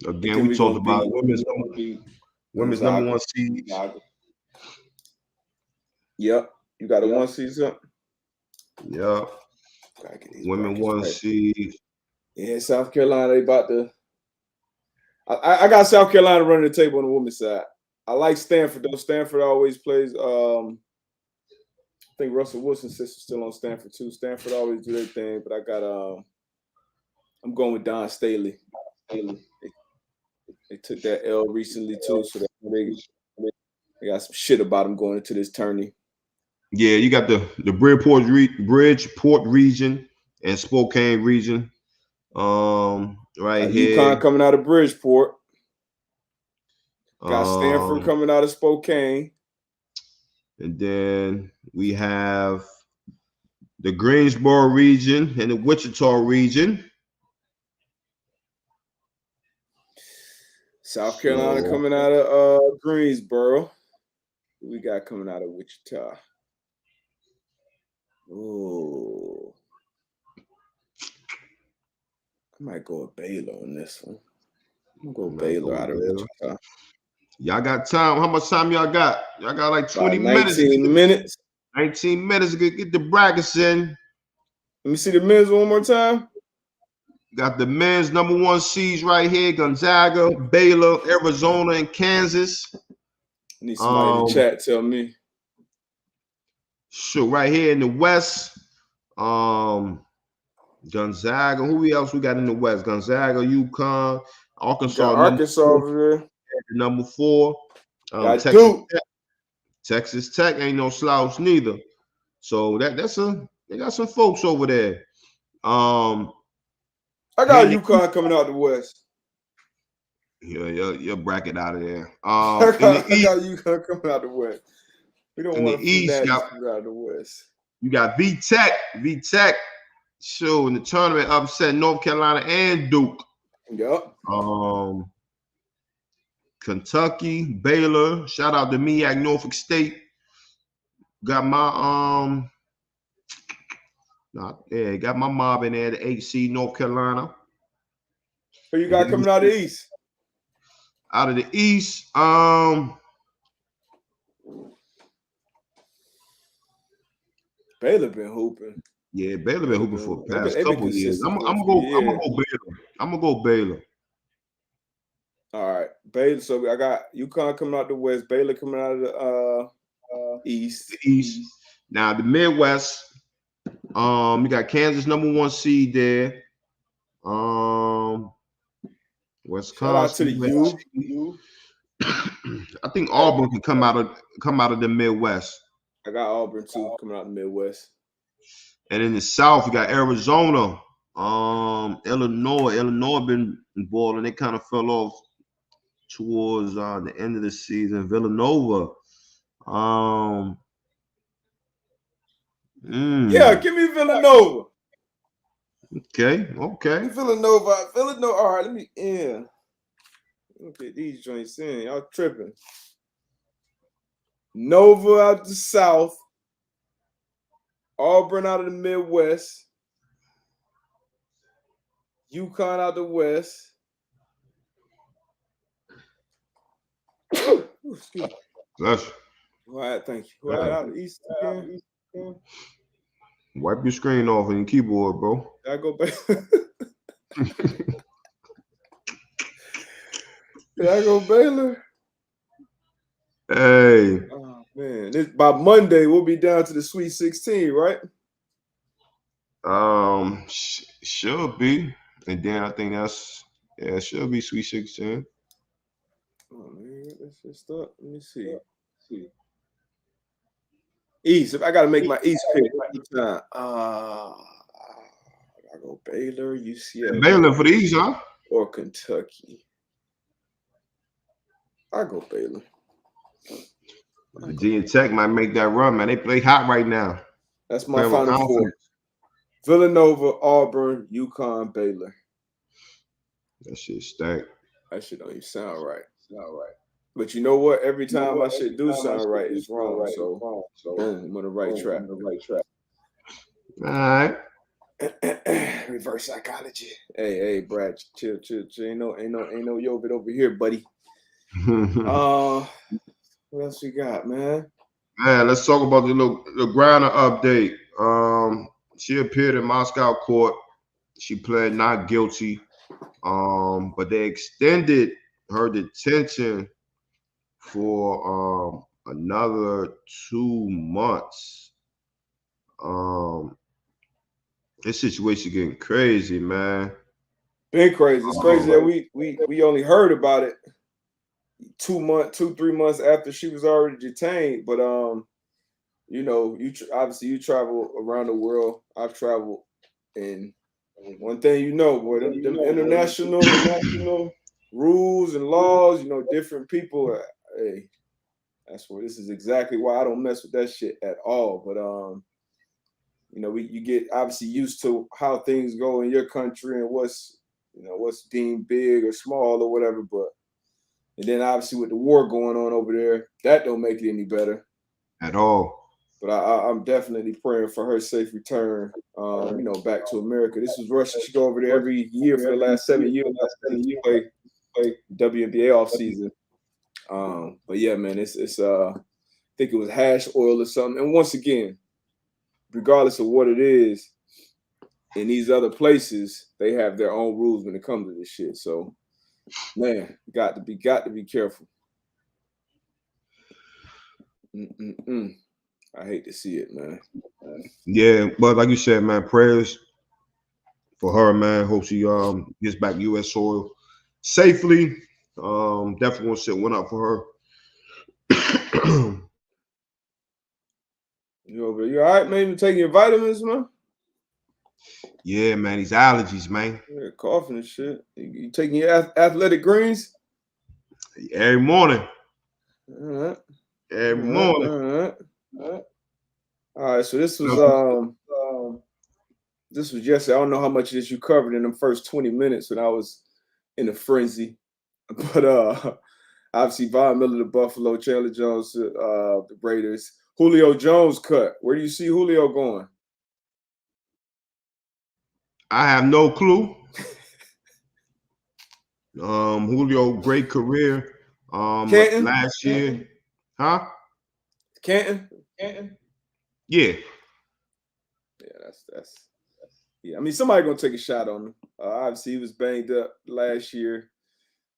S1: Again, we talked about women's number one seed.
S2: Yep. You got a 1 seed up?
S1: Yep. Women 1 seed.
S2: Yeah, South Carolina, they about to. I got South Carolina running the table on the women's side. I like Stanford, though. Stanford always plays. I think Russell Wilson's sister's still on Stanford, too. Stanford always do their thing, but I got I'm going with Don Staley. They took that L recently, too, so that they got some shit about them going into this tourney.
S1: Yeah, you got the Bridgeport region and Spokane region. Right here.
S2: UConn coming out of Bridgeport. Got Stanford coming out of Spokane.
S1: And then we have the Greensboro region and the Wichita region.
S2: South Carolina coming out of Greensboro. Who we got coming out of Wichita? Oh, I might go with Baylor on this one. I'm gonna go Baylor out of Wichita.
S1: Y'all got time? How much time y'all got? Y'all got like 20 minutes.
S2: 19 minutes.
S1: 19 minutes to get the brackets in.
S2: Let me see the men's one more time.
S1: Got the men's number 1 seeds right here: Gonzaga, Baylor, Arizona, and Kansas.
S2: I need somebody in the chat tell me.
S1: Sure, right here in the West, Gonzaga. Who else we got in the West? Gonzaga, UConn, Arkansas.
S2: Arkansas over there.
S1: Number 4. Texas Tech ain't no slouch neither. So they got some folks over there.
S2: I got UConn coming out the West.
S1: Yeah, your bracket out of there.
S2: I got UConn coming out the West. We don't want to see that coming out of the West.
S1: You got VTech. Sure, in the tournament upset North Carolina and Duke.
S2: Yep.
S1: Kentucky, Baylor. Shout out to MEAC, Norfolk State. Got my got my mob in there, the 8 seed North Carolina.
S2: Who you got coming out of the East?
S1: Out of the East,
S2: Baylor been hooping.
S1: Yeah, Baylor been hooping for the past couple years. I'm gonna go Baylor. I'm gonna go Baylor.
S2: All right, Baylor. So I got UConn coming out the West, Baylor coming out of the East.
S1: The East. Now the Midwest. We got Kansas number 1 seed there. Wisconsin.
S2: Shout out to the U.
S1: I think Auburn can come out of the Midwest.
S2: I got Auburn too coming out of the Midwest.
S1: And in the South, you got Arizona, Illinois. Illinois been balling. They kind of fell off towards the end of the season. Villanova.
S2: Yeah, give me Villanova.
S1: Okay.
S2: Villanova. All right, let me get these joints in. Y'all tripping. Nova out the South. Auburn out of the Midwest. UConn out the West. Excuse me.
S1: Bless you.
S2: All right, thank you. Out of the East again.
S1: Wipe your screen off on your keyboard, bro.
S2: I go back. Did I go Baylor?
S1: Hey.
S2: Oh, man. By Monday, we'll be down to the Sweet 16, right?
S1: Should be. And then I think it should be Sweet 16.
S2: Oh, man. Let's just start. Let me see. East. If I got to make my East pick time. I go Baylor, UCLA.
S1: Baylor for the East, huh?
S2: Or Kentucky. I go Baylor.
S1: Virginia Tech might make that run, man. They play hot right now.
S2: That's my final 4. Villanova, Auburn, UConn, Baylor.
S1: That shit stank.
S2: That shit don't even sound right. But you know what? Every time my shit do sound right, it's wrong. So boom, I'm on the right track.
S1: All right.
S2: Reverse psychology. Hey, Brad, chill. Ain't no Yovid over here, buddy. What else we got, man?
S1: Man, let's talk about the Griner update. She appeared in Moscow court. She pled not guilty. But they extended her detention for another 2 months. This situation getting crazy, man.
S2: Been crazy. It's crazy that we only heard about it 3 months after she was already detained. But obviously you travel around the world. I've traveled, and one thing boy, them international rules and laws. Different people. Hey, This is exactly why I don't mess with that shit at all. But you get obviously used to how things go in your country and what's deemed big or small or whatever. And then obviously with the war going on over there, that don't make it any better
S1: at all.
S2: But I'm definitely praying for her safe return, back to America. This was Russia. She go over there every year for the last 7 years. Play WNBA off season. But yeah, man, it's I think it was hash oil or something. And once again, regardless of what it is, in these other places, they have their own rules when it comes to this shit. So, man, got to be careful. I hate to see it, man.
S1: Yeah, but like you said, man, prayers for her, man. Hope she gets back U.S. soil safely. Definitely want to set one up for her.
S2: You all right, man? You taking your vitamins, man?
S1: Yeah, man. These allergies, man.
S2: Yeah, coughing and shit. You taking your athletic greens?
S1: Every morning.
S2: All right.
S1: Every morning.
S2: All right. So this was yesterday. I don't know how much of this you covered in the first 20 minutes when I was in a frenzy, but obviously Von Miller, the Buffalo, Chandler Jones, the Raiders, Julio Jones cut. Where do you see Julio going?
S1: I have no clue. Julio, great career.
S2: Canton?
S1: Last year, huh?
S2: Canton?
S1: Yeah.
S2: Yeah, that's. Yeah, I mean, somebody gonna take a shot on him. Obviously, he was banged up last year.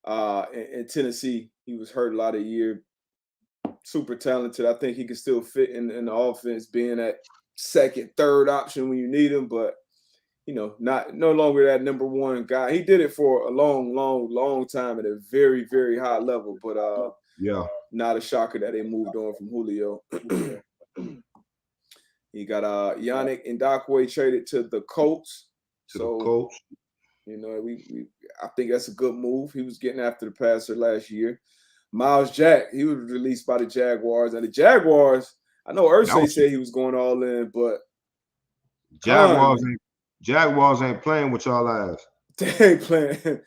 S2: In Tennessee, he was hurt a lot of year. Super talented. I think he can still fit in the offense, being that second, third option when you need him. But no longer that number one guy. He did it for a long time at a very, very high level. But not a shocker that they moved on from Julio. He got Yannick Ngakoue traded to the Colts.
S1: I
S2: think that's a good move. He was getting after the passer last year. Miles Jack, he was released by the Jaguars. And the Jaguars, I know Irsay said he was going all in, but
S1: Jaguars ain't playing with y'all ass.
S2: They ain't playing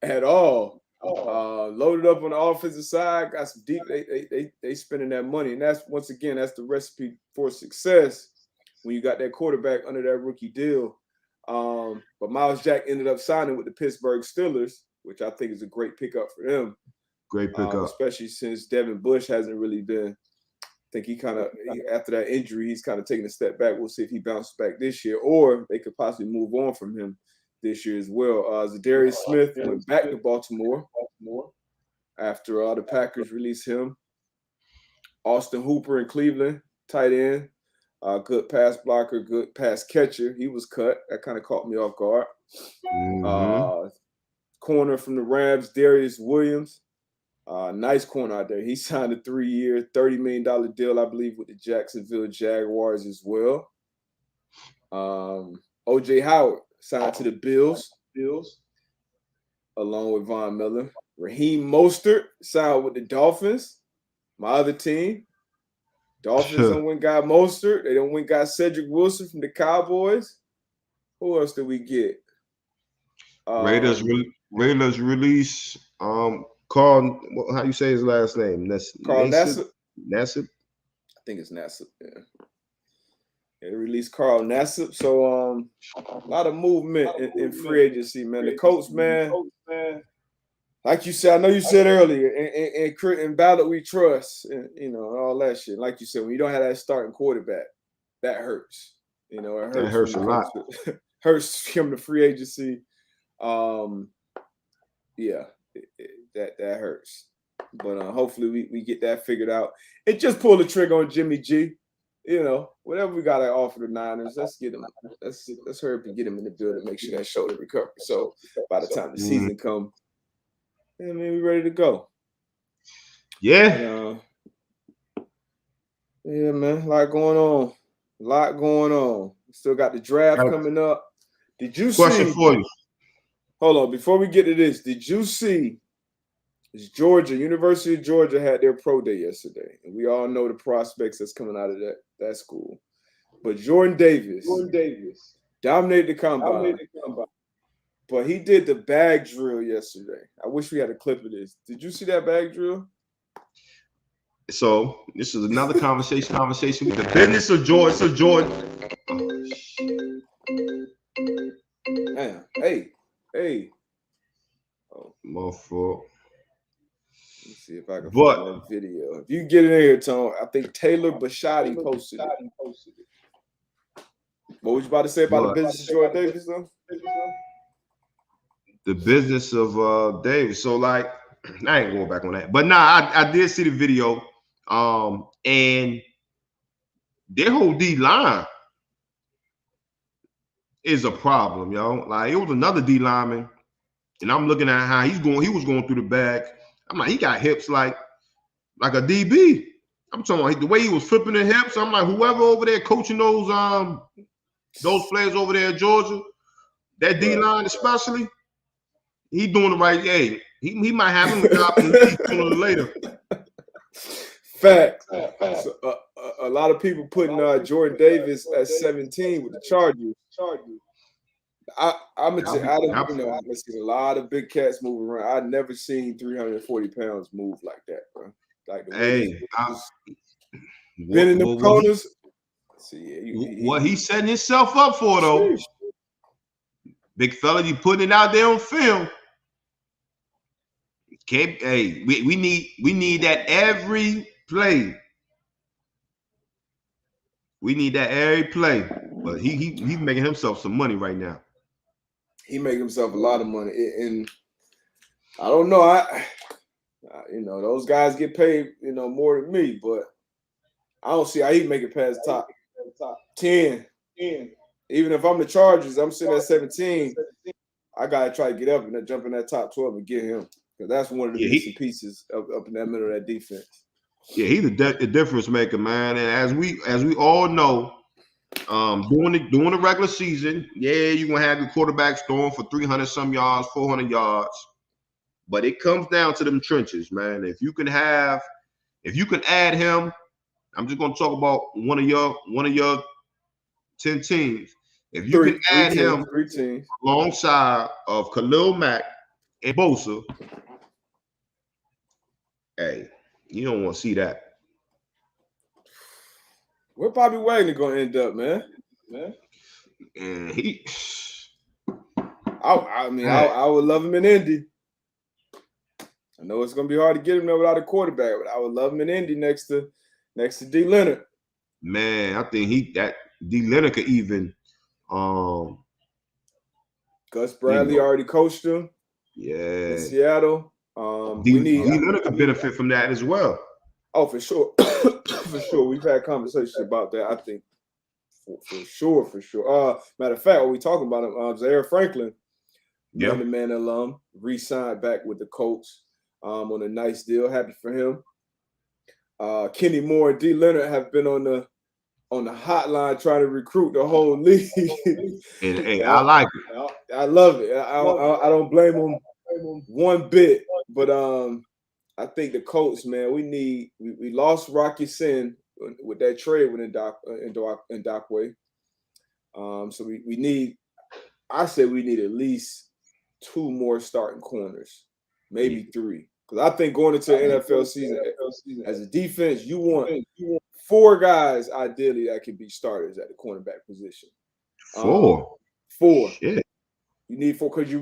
S2: at all. Loaded up on the offensive side, got some deep. They spending that money, and that's once again that's the recipe for success when you got that quarterback under that rookie deal. But Miles Jack ended up signing with the Pittsburgh Steelers, which I think is a great pickup for them.
S1: Great pickup,
S2: especially since Devin Bush hasn't really been. I think he after that injury, he's kind of taking a step back. We'll see if he bounces back this year, or they could possibly move on from him this year as well. Darius Smith went back to Baltimore after the Packers released him. Austin Hooper in Cleveland, tight end, good pass blocker, good pass catcher. He was cut. That kind of caught me off guard. Corner from the Rams, Darius Williams. Nice corner out there. He signed a 3-year, $30 million deal, I believe, with the Jacksonville Jaguars as well. O.J. Howard signed to the Bills, along with Von Miller. Raheem Mostert signed with the Dolphins, my other team. Dolphins don't win guy Mostert. They don't win guy Cedric Wilson from the Cowboys. Who else did we get?
S1: Raiders release Carl, how you say his last name?
S2: Carl Nassib.
S1: Nassib?
S2: I think it's Nassib, yeah. They released Carl Nassib. So a lot of movement in free agency, man. The Colts, man, like you said, I know you said earlier, in Ballard we trust, and all that shit. Like you said, when you don't have that starting quarterback, that hurts. It hurts.
S1: That hurts a lot.
S2: Hurts from the free agency. That hurts. But hopefully we get that figured out. And just pull the trigger on Jimmy G. Whatever we got to offer the Niners, let's get him. Let's hurry up and get him in the building, make sure that shoulder recovers. So by the time the season comes, we're ready to go.
S1: Yeah.
S2: Yeah, man. A lot going on. Still got the draft coming up. Did you
S1: Question
S2: see?
S1: for you.
S2: Hold on. Before we get to this, did you see It's Georgia. University of Georgia had their pro day yesterday, and we all know the prospects that's coming out of that school. But Jordan Davis dominated the combine. But he did the bag drill yesterday. I wish we had a clip of this. Did you see that bag drill?
S1: So this is another conversation with the business of Jordan. So Jordan.
S2: Damn. Hey.
S3: Oh,
S1: my fault.
S2: Let me see if I can find that video. If you get it in here, Tone, I think Taylor Bashotti posted it. What was you about to say about the business of Jordan Davis, though?
S1: The business of Davis. So, like, I ain't going back on that. But nah, I did see the video. And their whole D line is a problem, yo. Like, it was another D lineman, and I'm looking at how he was going through the bag. I'm like, he got hips like a DB. I'm talking about the way he was flipping the hips. I'm like, whoever over there coaching those players over there at Georgia, that D line especially, he doing the right. Hey, he might have him sooner or later.
S2: Fact. So, a lot of people putting Jordan Davis at 17 with the Chargers. I've seen a lot of big cats moving around. I've never seen 340 pounds move like that, bro. Like the way been in the corners.
S1: What he's setting himself up for, though. Big fella, you putting it out there on film. Hey, we need that every play. We need that every play. But he's making himself some money right now.
S2: He making himself a lot of money, and I don't know. I those guys get paid, more than me, but I don't see how he make it past top 10. Even if I'm the Chargers, I'm sitting at 17. I gotta try to get up and jump in that top 12 and get him, because that's one of the missing pieces up in that middle of that defense.
S1: Yeah, he's the difference maker, man. And as we all know, during the regular season, you're gonna have your quarterbacks throwing for 300 some yards, 400 yards, but it comes down to them trenches, man. If you can add him, I'm just gonna talk about one of your 10 teams. If you can add him alongside of Khalil Mack and Bosa, hey, you don't want to see that.
S2: Where Bobby Wagner gonna end up, man?
S1: And
S2: I would love him in Indy. I know it's gonna be hard to get him there without a quarterback, but I would love him in Indy next to D. Leonard.
S1: Man, I think that D. Leonard could even.
S2: Gus Bradley already coached him.
S1: Yeah,
S2: in Seattle.
S1: D. Leonard could benefit from that as well.
S2: Oh, for sure. For sure. We've had conversations about that, I think. For sure. Matter of fact, what we talking about him, Zaire Franklin, man alum, re-signed back with the Colts on a nice deal. Happy for him. Kenny Moore and D. Leonard have been on the hotline trying to recruit the whole league.
S1: and I like it.
S2: I love it. I don't blame them one bit, but I think the Colts, man, we lost Rocky Sin with that trade with Ndakwe. So we need at least 2 more starting corners, maybe 3. Because I think going into the NFL season as a defense, you want 4 guys ideally that can be starters at the cornerback position.
S1: 4.
S2: 4.
S1: Shit.
S2: You need 4 because you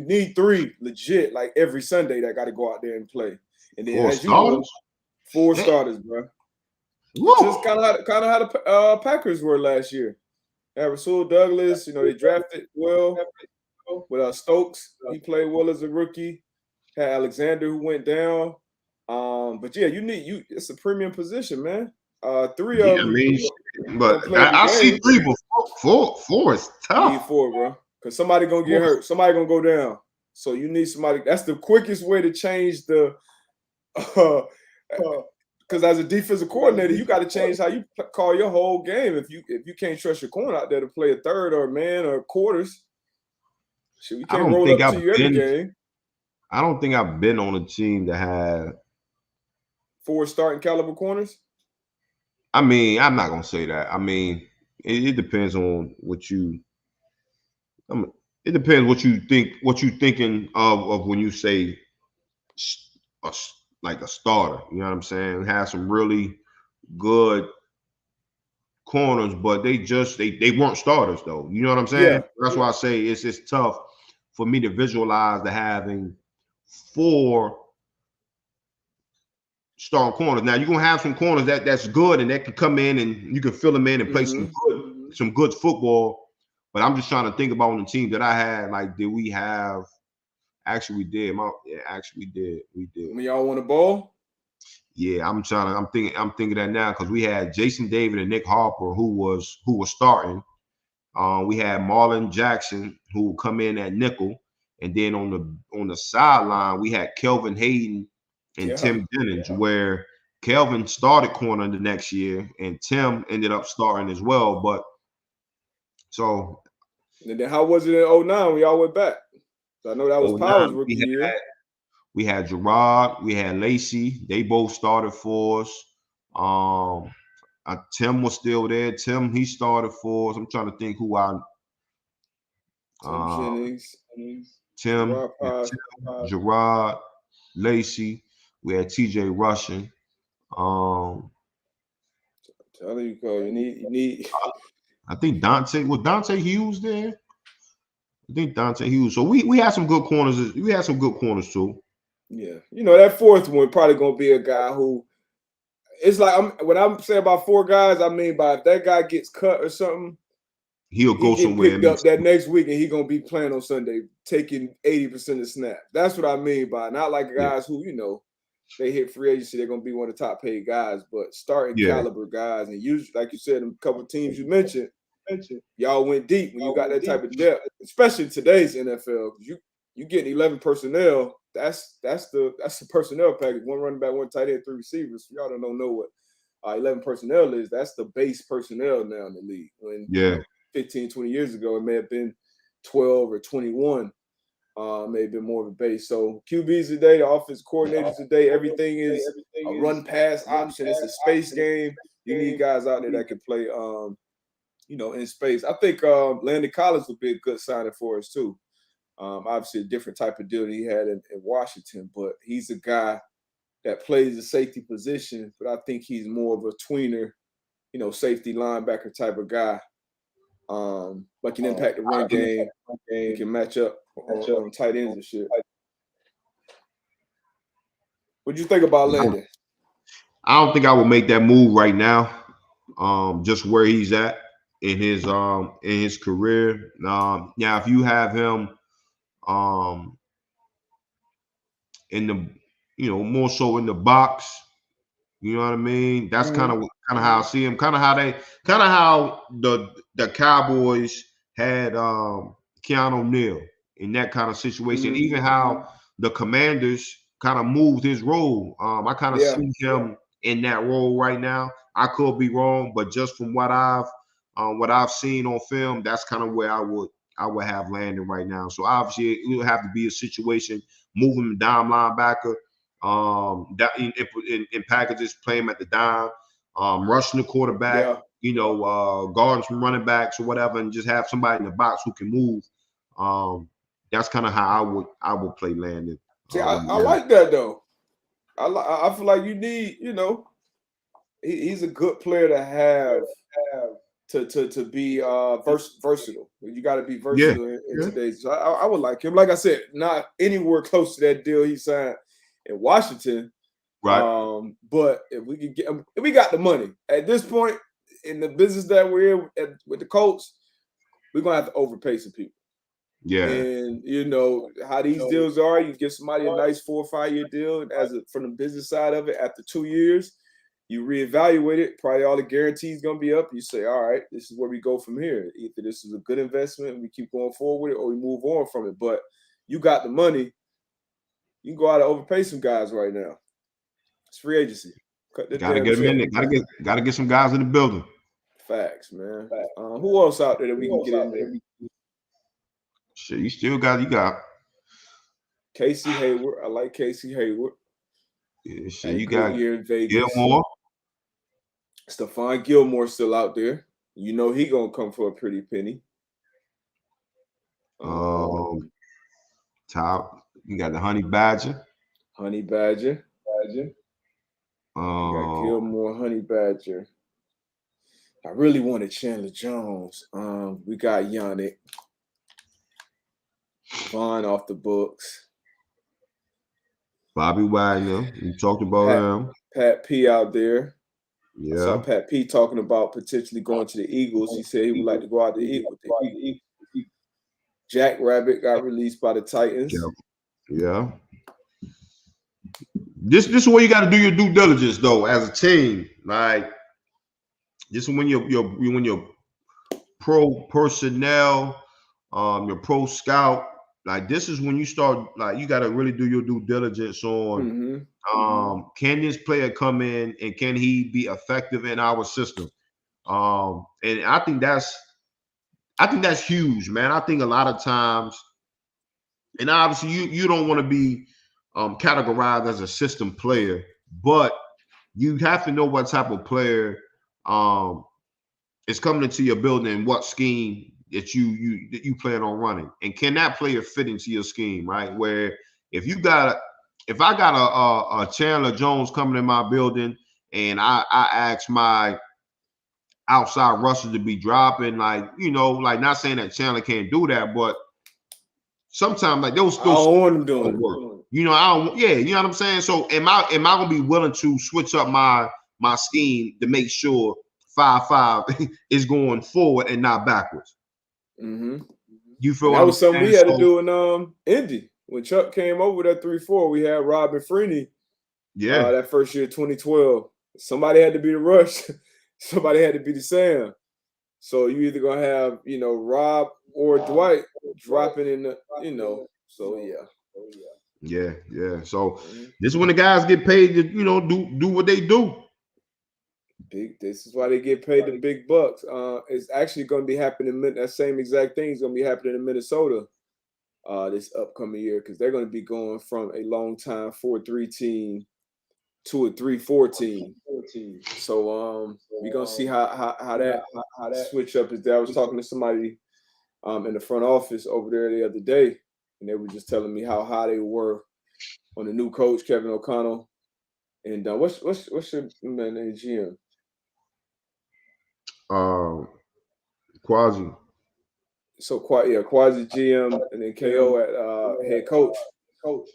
S2: need 3 legit like every Sunday that got to go out there and play. And then
S1: 4 starters?
S2: 4 starters, bro.
S1: Whoa.
S2: Just kind of how the Packers were last year. They had Rasul Douglas. They drafted well with Stokes. He played well as a rookie. Had Alexander who went down. But yeah, it's a premium position, man. 3 of them.
S1: But I see 3, but 4 is tough.
S2: You need 4, bro. Because somebody gonna get hurt. Somebody gonna go down. So you need somebody. That's the quickest way to change the. Because as a defensive coordinator, you got to change how you call your whole game. If you can't trust your corner out there to play a third or man or quarters, we can't roll up to you every game.
S1: I don't think I've been on a team that had
S2: 4 starting caliber corners.
S1: I mean, I'm not gonna say that. I mean, it depends on what you. It depends what you think. What you thinking of when you say like a starter. You know what I'm saying? Have some really good corners, but they weren't starters though. You know what I'm saying?
S2: Yeah.
S1: That's why I say it's tough for me to visualize the having 4 starting corners. Now you're gonna have some corners that's good and that can come in and you can fill them in and play some good football. But I'm just trying to think about on the team that I had. Like, did we have? Actually, we did. We did.
S2: When y'all won the ball?
S1: Yeah, I'm thinking that now because we had Jason David and Nick Harper who was starting. We had Marlon Jackson who would come in at nickel, and then on the sideline we had Kelvin Hayden and Tim Jennings, where Kelvin started corner the next year, and Tim ended up starting as well. But so,
S2: and then how was it in 2009 when y'all went back? I know that was Powell's rookie year.
S1: We had Gerard, we had Lacey. They both started for us. Tim was still there. Tim, he started for us. I'm trying to think who I.
S2: Tim
S1: Jennings, Gerard, Lacey. We had TJ Rushing.
S2: Telling you, Cole, you need.
S1: I think Dante Hughes there. I think Dante Hughes. So we had some good corners. We had some good corners too.
S2: Yeah, you know that 4th one probably gonna be a guy who. It's like when I'm saying about 4 guys, I mean by if that guy gets cut or something,
S1: he'll go somewhere.
S2: Picked up that next week, and he's gonna be playing on Sunday, taking 80% of snaps. That's what I mean by not like guys who they hit free agency, they're gonna be one of the top paid guys, but starting caliber guys. And usually, like you said, a couple of teams you mentioned, y'all went deep when you got that type of depth, especially in today's NFL. You getting 11 personnel. That's the personnel package. 1 running back, 1 tight end, 3 receivers. Y'all don't know what 11 personnel is. That's the base personnel now in the league. When 15, 20 years ago, it may have been 12 or 21. May have been more of a base. So QBs today, the offense coordinators today, everything is a run pass option. It's a space game. You need guys out there that can play, in space. I think Landon Collins would be a good signing for us too. Obviously, a different type of deal that he had in Washington, but he's a guy that plays the safety position. But I think he's more of a tweener, safety linebacker type of guy. Like can impact the run game. He can match up on tight ends and shit. What'd you think about Landon?
S1: I don't think I would make that move right now. Just where he's at in his career. Now, if you have him, in the, more so in the box, you know what I mean? That's kind of how I see him. Kind of how the Cowboys had Keanu Neal in that kind of situation. Even how the Commanders kind of moved his role. I kind of see him in that role right now. I could be wrong, but just from what I've seen on film, that's kind of where I would have Landon right now. So obviously it would have to be a situation moving the dime linebacker, that in packages, play him at the dime, rushing the quarterback, guarding some running backs or whatever, and just have somebody in the box who can move. That's kind of how I would play Landon.
S2: See, I like that though. I feel like you need, he's a good player to have to be versatile. You got to be versatile in today's. So I would like him. Like I said, not anywhere close to that deal he signed in Washington.
S1: Right.
S2: But if we could if we got the money at this point in the business that we're in with the Colts, we're gonna have to overpay some people.
S1: Yeah.
S2: And how these deals are, you give somebody a nice 4 or 5 year deal, and from the business side of it, after 2 years, you reevaluate it. Probably all the guarantees gonna be up. You say, all right, this is where we go from here. Either this is a good investment and we keep going forward with it, or we move on from it. But you got the money, you can go out and overpay some guys right now. It's free agency.
S1: Gotta get them in there. Gotta get some guys in the building.
S2: Facts, man. Who else out there that we can get in there?
S1: Shit, you got
S2: Casey Hayward. I like Casey Hayward.
S1: Yeah, shit,
S2: Had a
S1: you
S2: good
S1: got
S2: year in Vegas.
S1: Gilmore.
S2: Stephon Gilmore still out there. You know he gonna come for a pretty penny.
S1: Top. You got the Honey Badger.
S2: Honey Badger. You got Gilmore, Honey Badger. I really wanted Chandler Jones. We got Yannick. Vaughn off the books.
S1: Bobby Wagner. You talked about him.
S2: Pat P out there.
S1: Yeah.
S2: I saw Pat P talking about potentially going to the Eagles. He said he would like to go out to the Eagles. Jack Rabbit got released by the Titans.
S1: Yeah. This is where you got to do your due diligence though, as a team. Like this is when your pro personnel, your pro scout. Like this is when you start. Like you got to really do your due diligence on. Can this player come in and can he be effective in our system? And I think that's huge, man. I think a lot of times, and obviously you don't want to be categorized as a system player, but you have to know what type of player is coming into your building and what scheme that you plan on running, and can that player fit into your scheme, right? Where if I got a Chandler Jones coming in my building and I ask my outside rusher to be dropping, like, like not saying that Chandler can't do that, but sometimes like those
S2: I don't want him doing
S1: work. I don't. Yeah, you know what I'm saying. So am I gonna be willing to switch up my scheme to make sure 5-5 is going forward and not backwards? You feel
S2: that was something we had to do in Indy when Chuck came over that 3-4. We had Robin Freeney.
S1: Yeah,
S2: that first year, 2012. Somebody had to be the rush. Somebody had to be the Sam. So you either gonna have Rob or Dwight dropping in the So yeah.
S1: So this is when the guys get paid to do what they do.
S2: This is why they get paid the big bucks. It's actually going to be happening. That same exact thing is going to be happening in Minnesota this upcoming year, because they're going to be going from a long time 4-3 team to a 3-4 team. So we're gonna see how that switch up is there. I was talking to somebody in the front office over there the other day, and they were just telling me how high they were on the new coach Kevin O'Connell. And what's your man name, GM?
S1: Quasi.
S2: So Quasi GM, and then KO at head coach.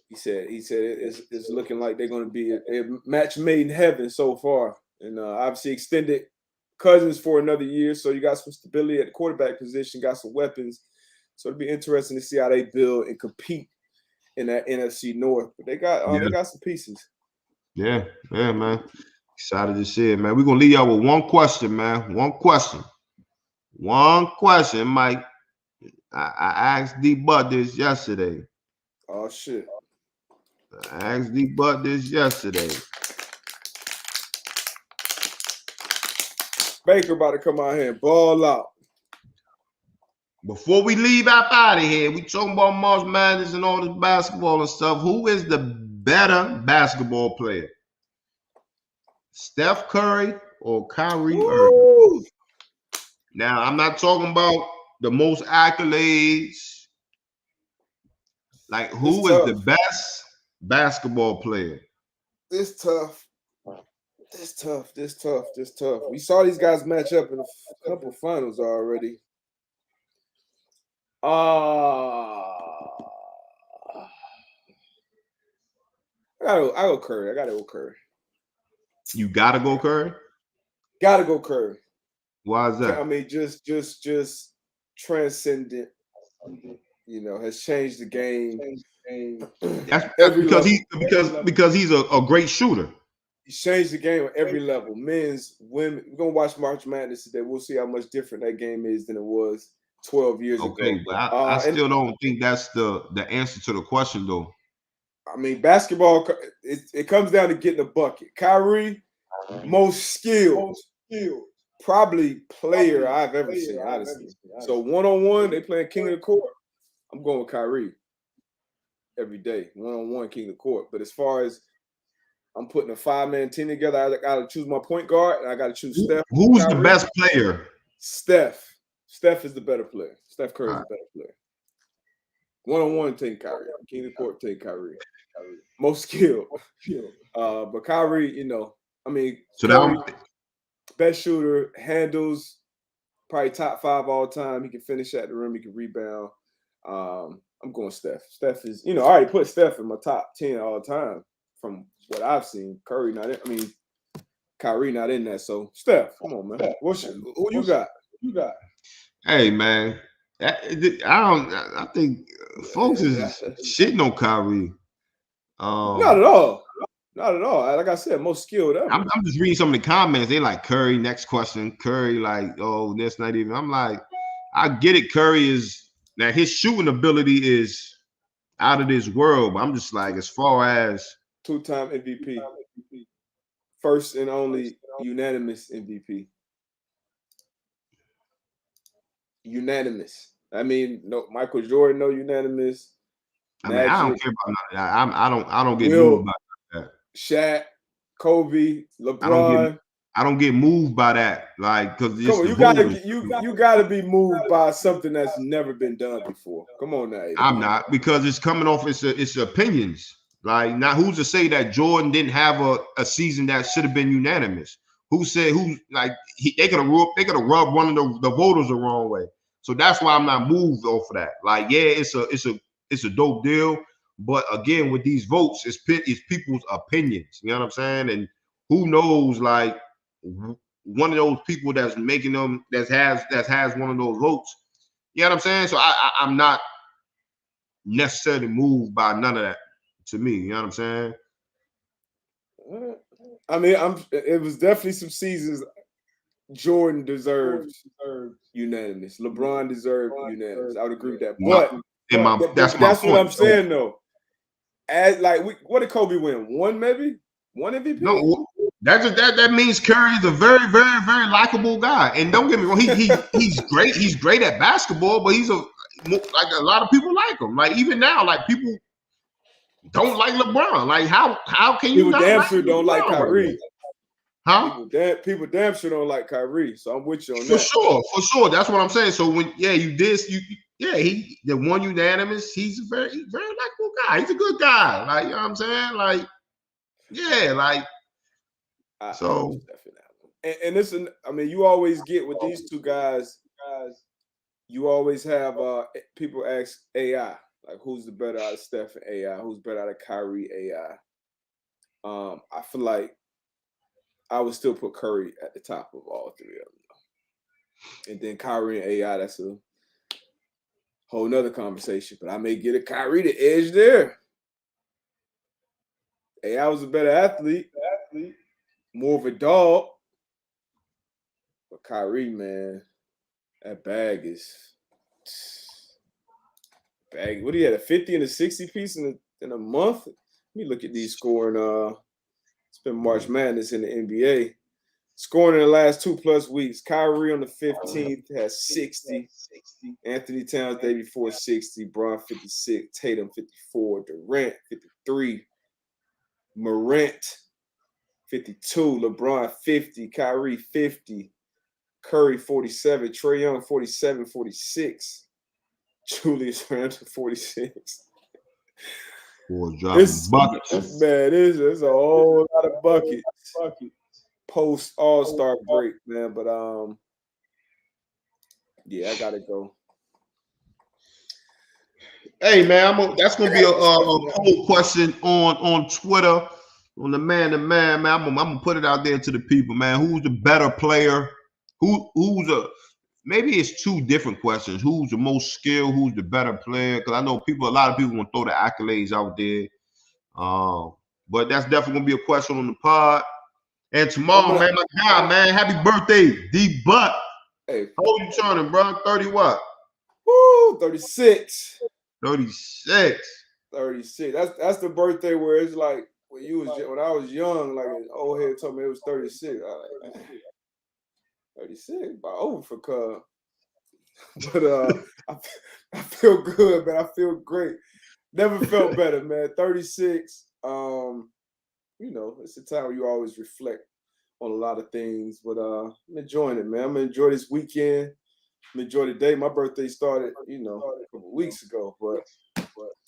S2: He said it's looking like they're going to be a match made in heaven so far, and obviously extended Cousins for another year. So you got some stability at the quarterback position, got some weapons. So it'll be interesting to see how they build and compete in that NFC North. But they got some pieces. Yeah,
S1: man. Excited to see it, man. We're gonna leave y'all with one question, man. One question, Mike. I asked D-Butt this yesterday.
S2: Oh shit!
S1: I asked D-Butt this yesterday.
S2: Baker about to come out here and ball out.
S1: Before we leave out of here, we talking about March Madness and all this basketball and stuff. Who is the better basketball player? Steph Curry or Kyrie Irving? Now, I'm not talking about the most accolades. Like, who is the best basketball player?
S2: This tough. We saw these guys match up in a couple finals already. I go Curry. I gotta go Curry.
S1: You gotta go Curry?
S2: Gotta go Curry.
S1: Why is that?
S2: I mean, just transcendent. Has changed the game.
S1: That's because he's a great shooter.
S2: He's changed the game at every level. Men's, women. We're gonna watch March Madness today. We'll see how much different that game is than it was 12 years ago.
S1: Okay, but I still don't think that's the answer to the question, though.
S2: I mean, basketball, it comes down to getting a bucket. Kyrie, most skilled, probably player I've ever seen, honestly. So one-on-one, they playing king of the court. I'm going with Kyrie. every day, one-on-one king of court. But as far as I'm putting a 5-man team together, I got to choose my point guard, and I got to choose Steph.
S1: Who's the best player?
S2: Steph. Steph is the better player. Steph Curry is the better player. One-on-one, take Kyrie. King of court, take Kyrie. Most skilled. But Kyrie,
S1: So
S2: Curry,
S1: now,
S2: best shooter, handles, probably top 5 all time. He can finish at the rim. He can rebound. I'm going Steph. Steph is, I already put Steph in my top 10 all time from what I've seen. Kyrie not in that. So Steph, come on, man. Who you got?
S1: hey man, I think folks is shitting on Kyrie.
S2: Not at all. Not at all. Like I said, most skilled ever.
S1: I'm just reading some of the comments. They like Curry. Next question, Curry. Like, oh, that's not even. I'm like, I get it. Curry is now his shooting ability is out of this world. But I'm just like, as far as
S2: 2-time MVP, first and only unanimous MVP. Unanimous. I mean, no Michael Jordan, no unanimous.
S1: I mean, I don't care about none of that. I don't get moved by that.
S2: Shaq, Kobe, LeBron.
S1: I don't get moved by that. Like, because
S2: you gotta be moved by something that's never been done before. Come on now.
S1: I'm not, because it's coming off it's opinions. Like, now who's to say that Jordan didn't have a season that should have been unanimous? They could have rubbed one of the voters the wrong way. So that's why I'm not moved off of that. Like, yeah, it's a dope deal, but again, with these votes, it's people's opinions. You know what I'm saying? And who knows, like, one of those people that's making them that has one of those votes. You know what I'm saying? So I'm not necessarily moved by none of that. To me, you know what I'm saying?
S2: I mean, it was definitely some seasons Jordan deserved unanimous. LeBron deserved unanimous. I would agree with that. But that's what I'm saying, though. What did Kobe win? One maybe? One MVP?
S1: No, that means Curry is a very, very, very likable guy. And don't get me wrong, he's great. He's great at basketball, but he's like a lot of people like him. Like, even now, like, people don't like LeBron. Like, how can you
S2: people
S1: not
S2: damn
S1: like
S2: sure
S1: LeBron
S2: don't like Kyrie?
S1: Huh?
S2: People damn sure don't like Kyrie. So I'm with you on
S1: that. For sure. That's what I'm saying. So when he the one unanimous. He's a very, very likable guy. He's a good guy. Like, you know what I'm saying? Like, yeah, like. So.
S2: And listen, I mean, you always get with these two guys. You always have people ask AI. Like, who's the better out of Steph and AI? Who's better out of Kyrie, AI? I feel like I would still put Curry at the top of all three of them. And then Kyrie and AI, that's a whole nother conversation. But I may get a Kyrie the edge there. AI was a better athlete, more of a dog. But Kyrie, man, that bag is... What do you had, a 50 and a 60 piece in a month? Let me look at these scoring. It's been March Madness in the NBA. Scoring in the last 2+ weeks. Kyrie on the 15th has 60. Anthony Towns day before 60. Bron 56. Tatum 54. Durant 53. Morant 52. LeBron 50. Kyrie 50. Curry 47. Trae Young 47, 46. Julius Randle 46.
S1: Dropping buckets.
S2: Man, it's a whole lot of buckets. Post All-Star break, man. But yeah, I gotta go.
S1: Hey man, that's gonna be a poll question on Twitter, on the man, man. I'm gonna put it out there to the people, man. Who's the better player? Maybe it's two different questions. Who's the most skilled? Who's the better player? Because I know a lot of people want to throw the accolades out there. But that's definitely gonna be a question on the pod. And tomorrow, man, my guy, man, happy birthday, D Butt.
S2: Hey,
S1: how old you turning, bro? 30 what?
S2: Woo, 36.
S1: 36.
S2: 36. That's the birthday where it's like when I was young, like an old head told me it was 36. I was like, man. 36, about over for Cub. But I feel good, man. I feel great. Never felt better, man. 36. You know, it's a time where you always reflect on a lot of things, but I'm enjoying it, man. I'm gonna enjoy this weekend. I'm enjoy the day. My birthday started, you know, a couple weeks ago, but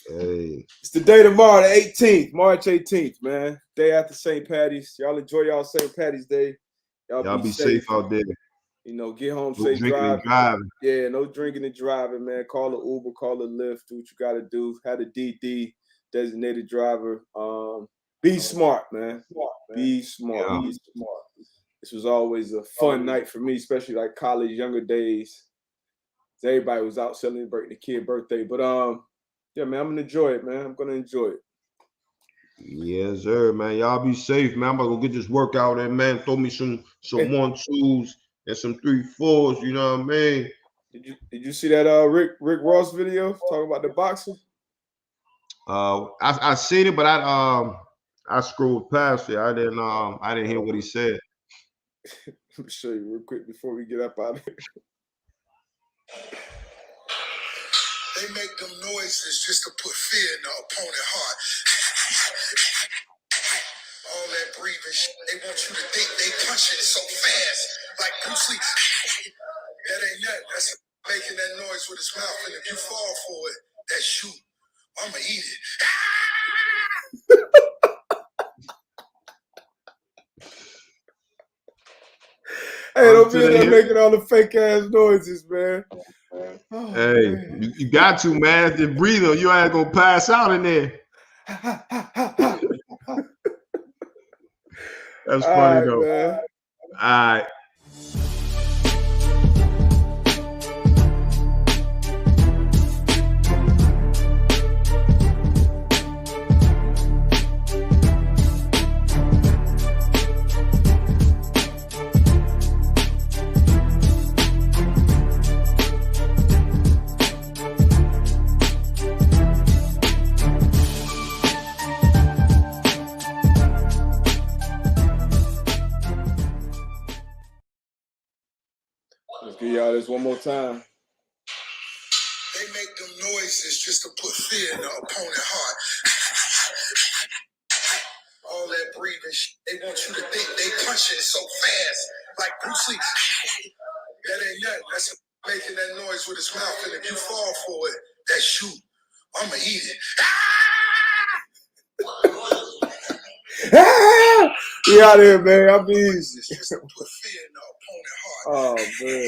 S1: Hey,
S2: it's the day tomorrow, the 18th, March 18th, man. Day after St. Patty's. Y'all enjoy y'all St. Patty's Day.
S1: y'all be safe out there.
S2: You know, get home
S1: No
S2: safe,
S1: drinking and
S2: drive.
S1: driving.
S2: Yeah, no drinking and driving, man. Call an Uber, call a Lyft, do what you got to do. Have a DD, designated driver. Be smart, man. Be smart.
S1: Yeah.
S2: Be smart. This was always a fun night for me, especially like college, younger days. Everybody was out celebrating the kid birthday. But yeah, man, I'm gonna enjoy it, man. I'm gonna enjoy it.
S1: Yes, sir, man. Y'all be safe, man. I'm about to go get this workout in, man. Throw me some 1-2s and some 3-4s. You know what I mean?
S2: Did you see that Rick Ross video talking about the boxing?
S1: I seen it, but I scrolled past it. I didn't hear what he said.
S2: Let me show you real quick before we get up out of here.
S4: They make them noises just to put fear in the opponent's heart. All that breathing shit, they want you to think they punching so fast, like Bruce Lee. That ain't nothing. That's making that noise with his mouth, and if you fall for it, that's you. I'ma eat it.
S2: Hey, don't be in there making all the fake ass noises, man.
S1: Oh, hey, man. You got to, man. Just breathe on. You ain't gonna pass out in there. That's funny, though. Man. All right.
S2: Let's give y'all this one more time.
S4: They make them noises just to put fear in the opponent's heart. All that breathing shit, they want you to think they punching so fast, like Bruce Lee. That ain't nothing. That's making that noise with his mouth, and if you fall for it, that's you. I'ma eat it.
S2: We out here, man. I'm easy.
S4: Just to put fear in the opponent's heart.
S2: Oh, man.